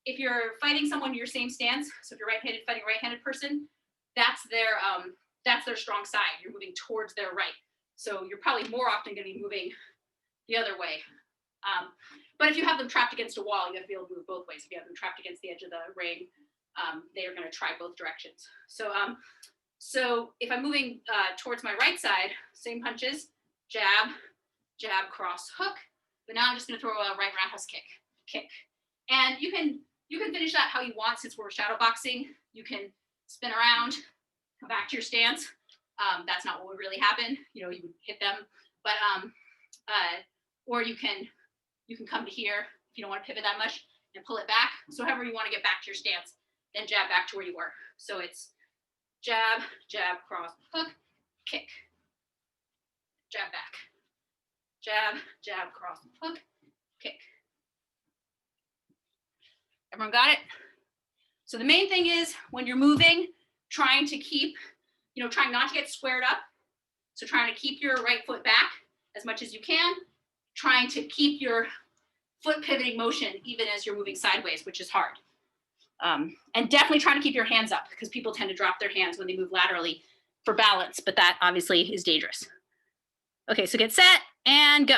if you're fighting someone in your same stance, so if you're right-handed fighting a right-handed person, that's their strong side. You're moving towards their right. So you're probably more often going to be moving the other way. But if you have them trapped against a wall, you have to be able to move both ways. If you have them trapped against the edge of the ring, they are going to try both directions. So if I'm moving towards my right side, same punches, jab, jab, cross, hook. But now I'm just going to throw a right roundhouse kick. And you can finish that how you want. Since we're shadow boxing, you can spin around, come back to your stance. That's not what would really happen. You would hit them, but or you can you can come to here if you don't want to pivot that much and pull it back. So however you want to get back to your stance, then jab back to where you were. So it's jab, jab, cross, hook, kick, jab back, jab, jab, cross, hook, kick. Everyone got it? So the main thing is when you're moving, trying to keep, trying not to get squared up. So trying to keep your right foot back as much as you can, trying to keep your foot pivoting motion even as you're moving sideways, which is hard. And definitely trying to keep your hands up because people tend to drop their hands when they move laterally for balance, but that obviously is dangerous. Okay, so get set and go.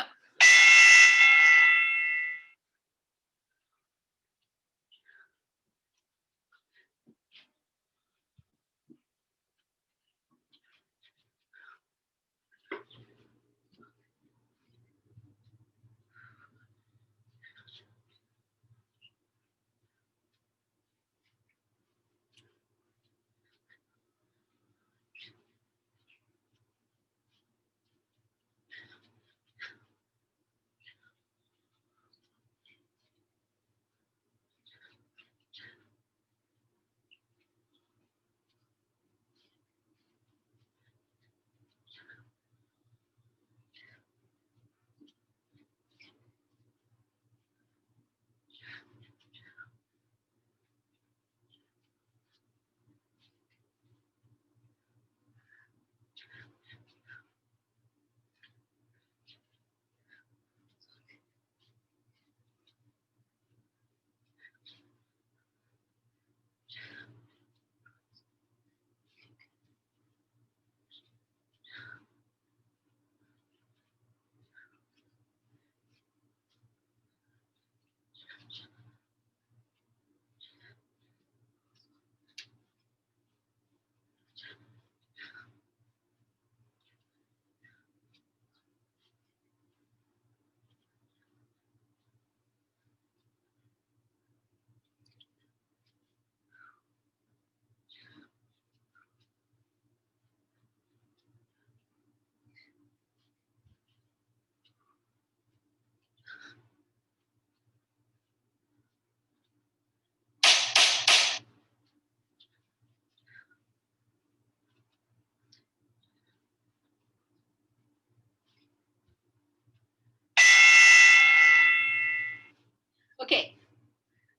Okay,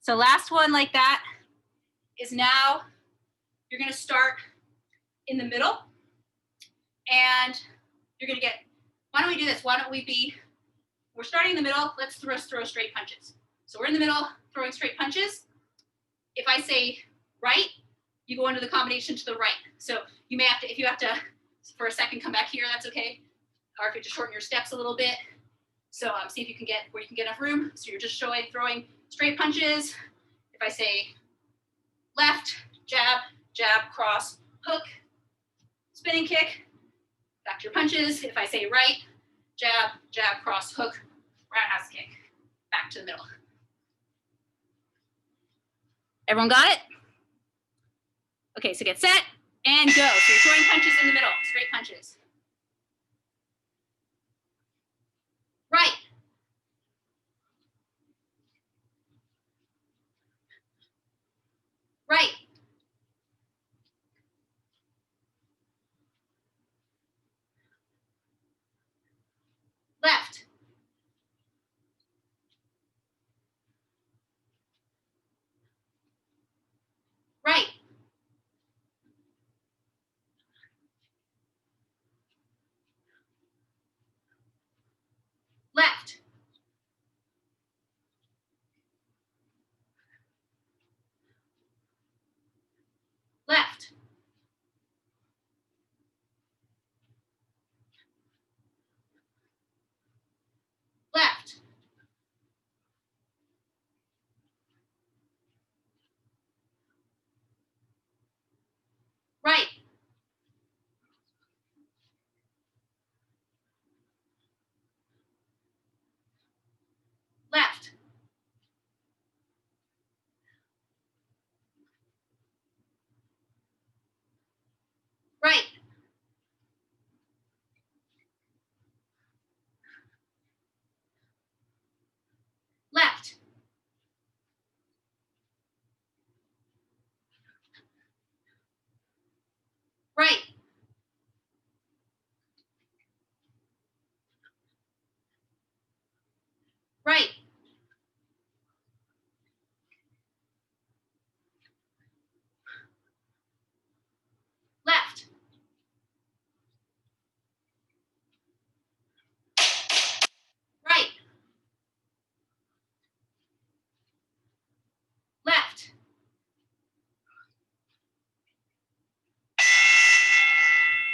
so last one like that is now you're gonna start in the middle and you're gonna get, why don't we do this? Why don't we're starting in the middle, let's throw straight punches. So we're in the middle, throwing straight punches. If I say right, you go into the combination to the right. So you may have to, if you have to, for a second, come back here, that's okay. Or if you have to shorten your steps a little bit. So see if you can get where you can get enough room. So you're just throwing straight punches. If I say left, jab, jab, cross, hook, spinning kick, back to your punches. If I say right, jab, jab, cross, hook, roundhouse kick, back to the middle. Everyone got it? Okay, so get set and go. So you're throwing punches in the middle, straight punches. Right. Right. Left. Right.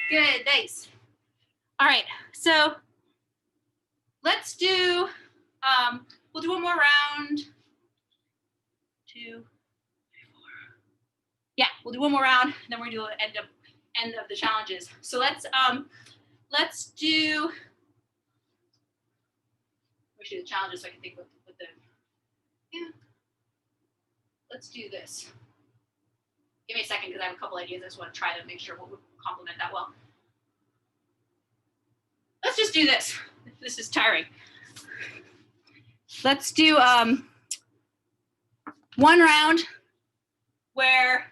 Good, nice. All right, so let's do, we'll do one more round. 2, 3, 4. Yeah, we'll do one more round, and then we're gonna do an end of the challenges. So let's do, we should do the challenges so I can think what the, yeah. Let's do this. Give me a second because I have a couple ideas. I just want to try to make sure what would complement that well. Let's just do this. This is tiring. Let's do one round where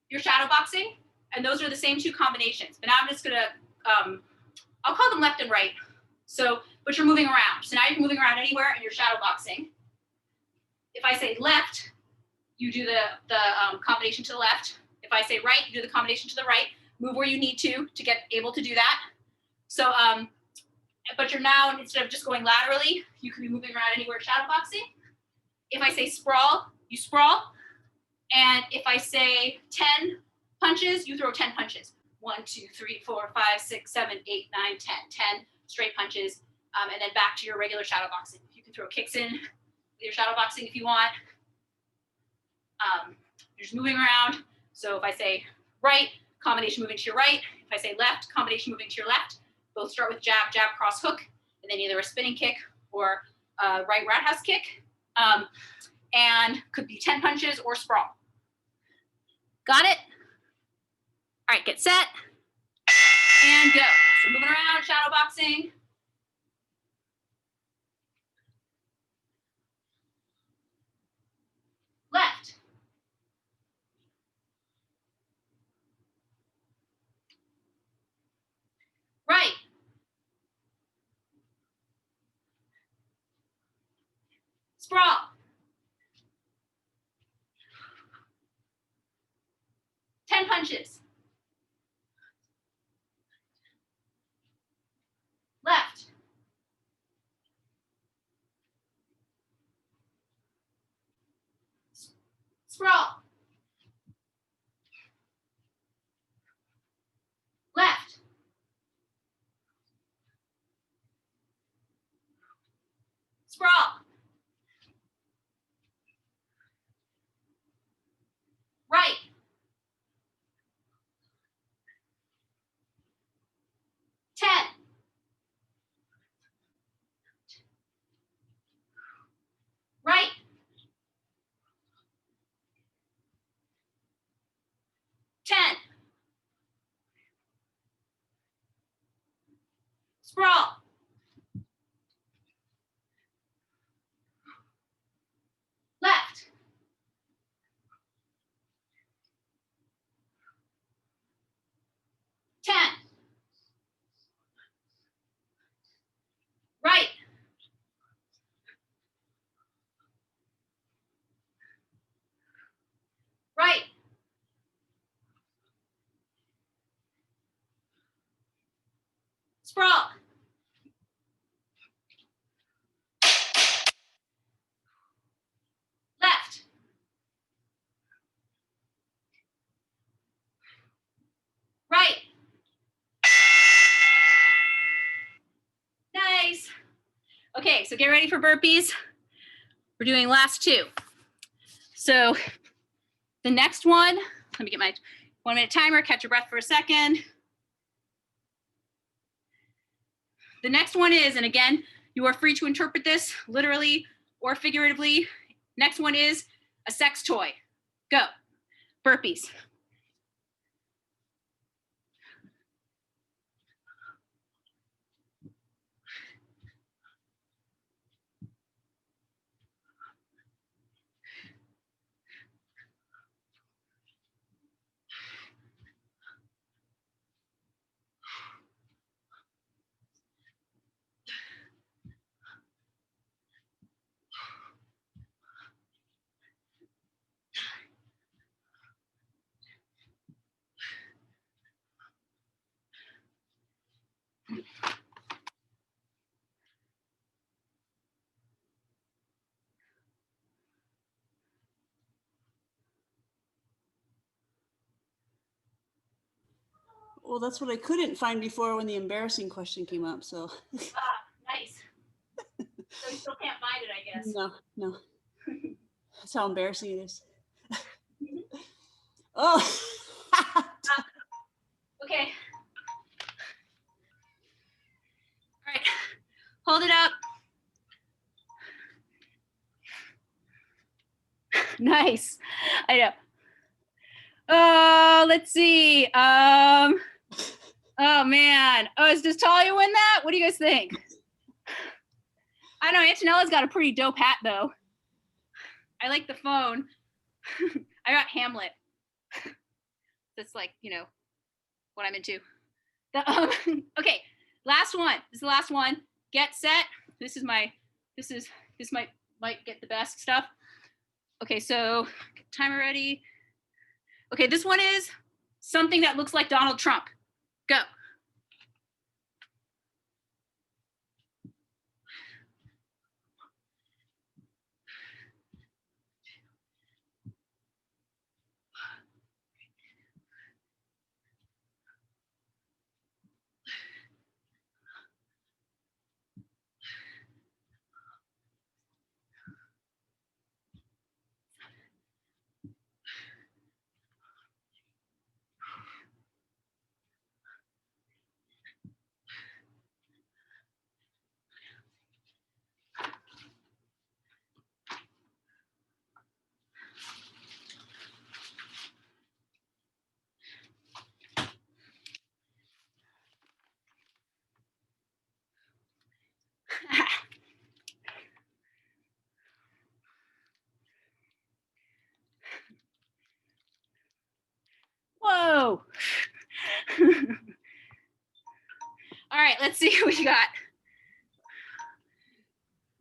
you're shadow boxing, and those are the same 2 combinations. But now I'm just gonna, I'll call them left and right. So, but you're moving around. So now you're moving around anywhere and you're shadow boxing. If I say left, you do the combination to the left. If I say right, you do the combination to the right. Move where you need to get able to do that. So, but you're now, instead of just going laterally, you can be moving around anywhere shadow boxing. If I say sprawl, you sprawl. And if I say 10 punches, you throw 10 punches. 1, 2, 3, 4, 5, 6, 7, 8, 9, 10. 10 straight punches. And then back to your regular shadow boxing. You can throw kicks in with your shadow boxing if you want. You're just moving around. So if I say right, combination moving to your right. If I say left, combination moving to your left. Both start with jab, jab, cross, hook, and then either a spinning kick or a right roundhouse kick. And could be 10 punches or sprawl. Got it? All right, get set and go. So moving around, shadow boxing. Left. Right. Sprawl. Ten punches. Left. Sprawl. Left. Sprawl. Right. Ten. Right. Ten. Sprawl. Left. Ten. Right. Right. Sprawl. Left. Right. Nice. Okay, so get ready for burpees. We're doing last 2. So the next one, let me get my 1-minute timer, catch your breath for a second. The next one is, and again, you are free to interpret this literally or figuratively. Next one is a sex toy. Go. Burpees. Well, that's what I couldn't find before when the embarrassing question came up. So Nice. So you still can't find it, I guess. no. That's how embarrassing it is. Oh. Okay. All right. Hold it up. Nice. I know. Oh, let's see. Oh man. Oh, is does Talia win that? What do you guys think? I know Antonella's got a pretty dope hat though. I like the phone. I got Hamlet. That's like, you know, what I'm into. Okay, last one. This is the last one. Get set. This might get the best stuff. Okay, so timer ready. Okay, this one is something that looks like Donald Trump. Go. Whoa. All right, let's see what we got.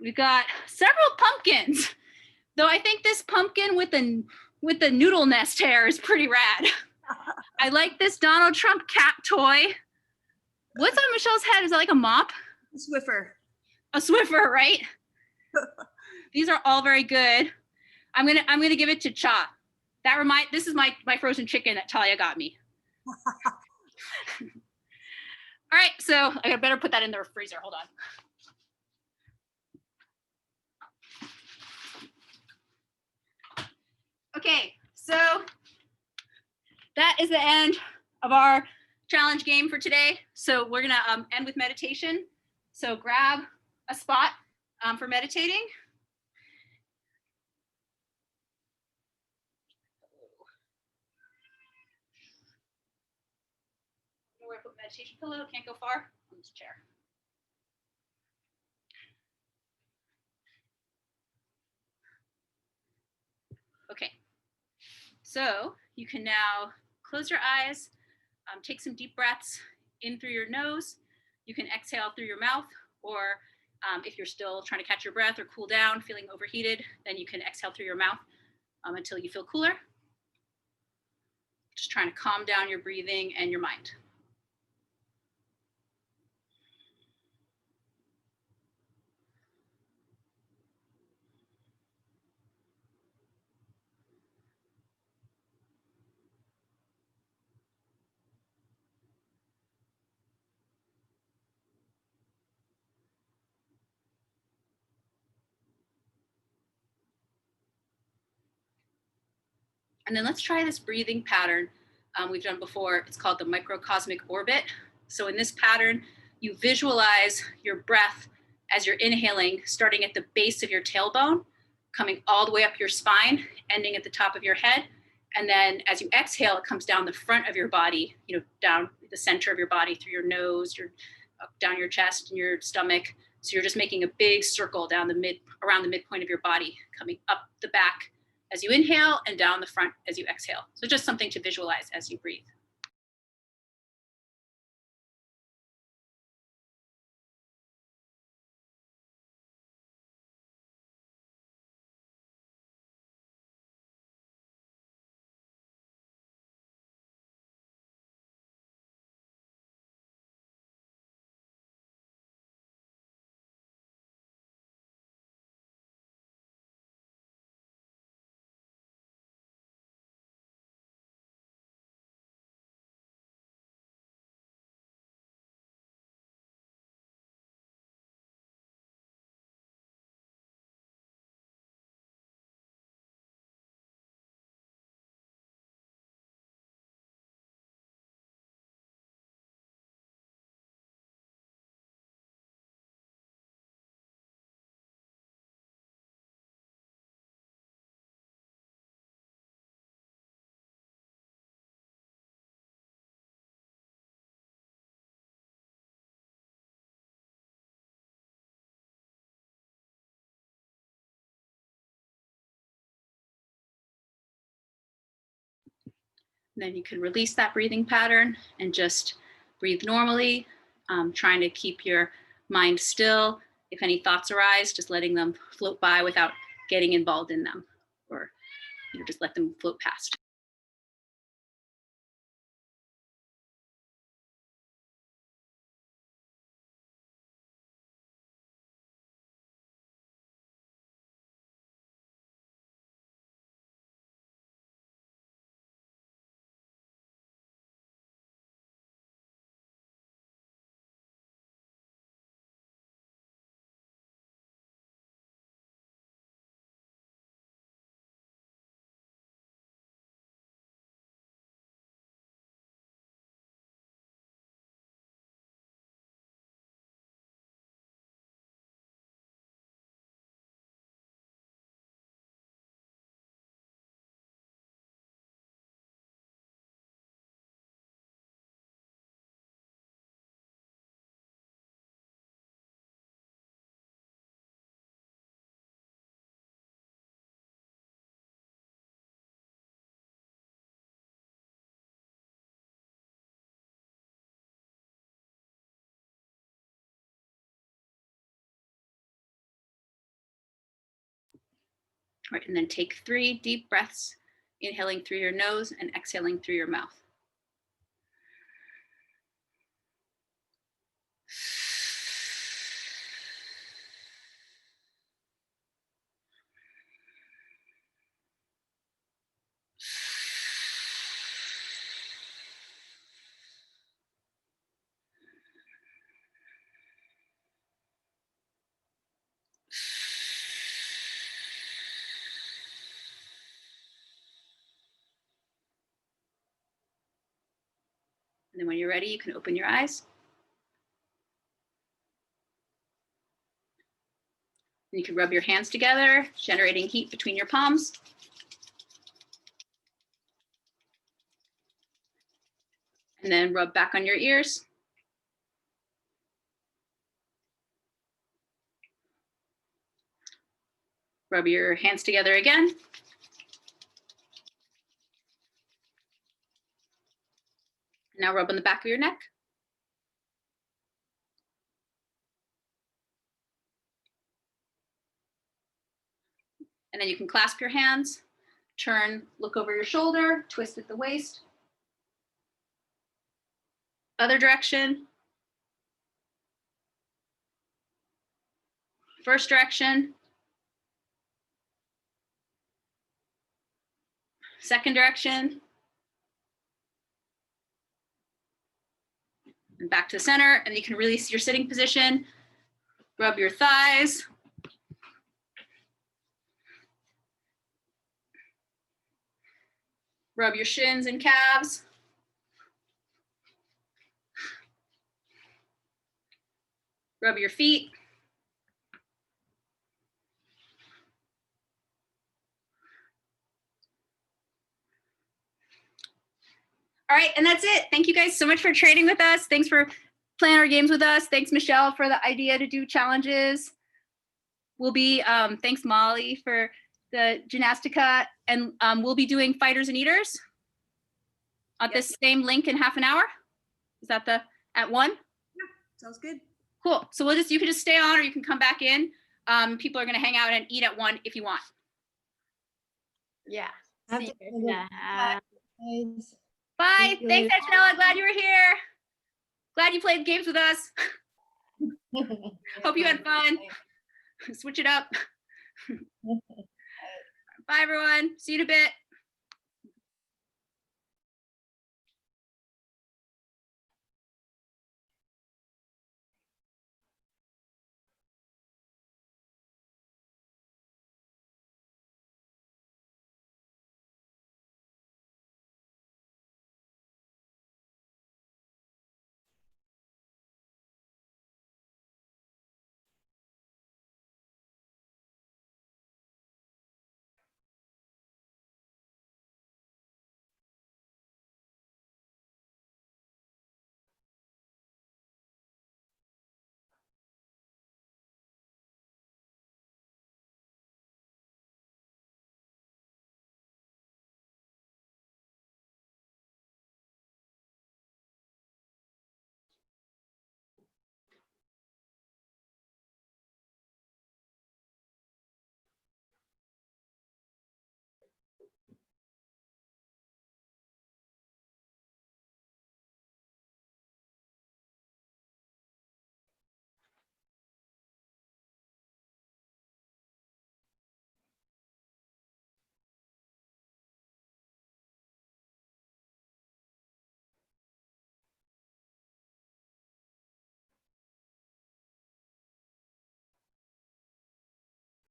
We got several pumpkins. Though I think this pumpkin with the noodle nest hair is pretty rad. I like this Donald Trump cat toy. What's on Michelle's head? Is that like a mop? Swiffer. A Swiffer, right? These are all very good. I'm gonna give it to Cha. This is my frozen chicken that Talia got me. All right, so I better put that in the freezer. Hold on. Okay, so that is the end of our challenge game for today. So we're gonna end with meditation. So grab a spot for meditating. Where I put meditation pillow, can't go far on this chair. Okay, so you can now close your eyes, take some deep breaths in through your nose. You can exhale through your mouth, or if you're still trying to catch your breath or cool down, feeling overheated, then you can exhale through your mouth until you feel cooler. Just trying to calm down your breathing and your mind. And then let's try this breathing pattern we've done before. It's called the microcosmic orbit. So in this pattern, you visualize your breath as you're inhaling, starting at the base of your tailbone, coming all the way up your spine, ending at the top of your head. And then as you exhale, it comes down the front of your body, down the center of your body through your nose, down your chest and your stomach. So you're just making a big circle around the midpoint of your body, coming up the back as you inhale and down the front as you exhale. So just something to visualize as you breathe. Then you can release that breathing pattern and just breathe normally, trying to keep your mind still. If any thoughts arise, just letting them float by without getting involved in them, or just let them float past. All right, and then take 3 deep breaths, inhaling through your nose and exhaling through your mouth. And then when you're ready, you can open your eyes. And you can rub your hands together, generating heat between your palms. And then rub back on your ears. Rub your hands together again. Now rub on the back of your neck. And then you can clasp your hands, turn, look over your shoulder, twist at the waist. Other direction. First direction. Second direction. And back to the center, and you can release your sitting position. Rub your thighs. Rub your shins and calves. Rub your feet. All right, and that's it. Thank you guys so much for training with us. Thanks for playing our games with us. Thanks, Michelle, for the idea to do challenges. We'll be, thanks, Molly, for the Gymnastica, and we'll be doing Fighters and Eaters at this same link in half an hour. Is that at 1? Sounds good. Cool. So you can just stay on, or you can come back in. People are going to hang out and eat at 1 if you want. Yeah. Have See to you. go to- Guys. Bye. Thank you. Thanks, Antonella. Glad you were here. Glad you played games with us. Hope you had fun. Switch it up. Bye, everyone. See you in a bit.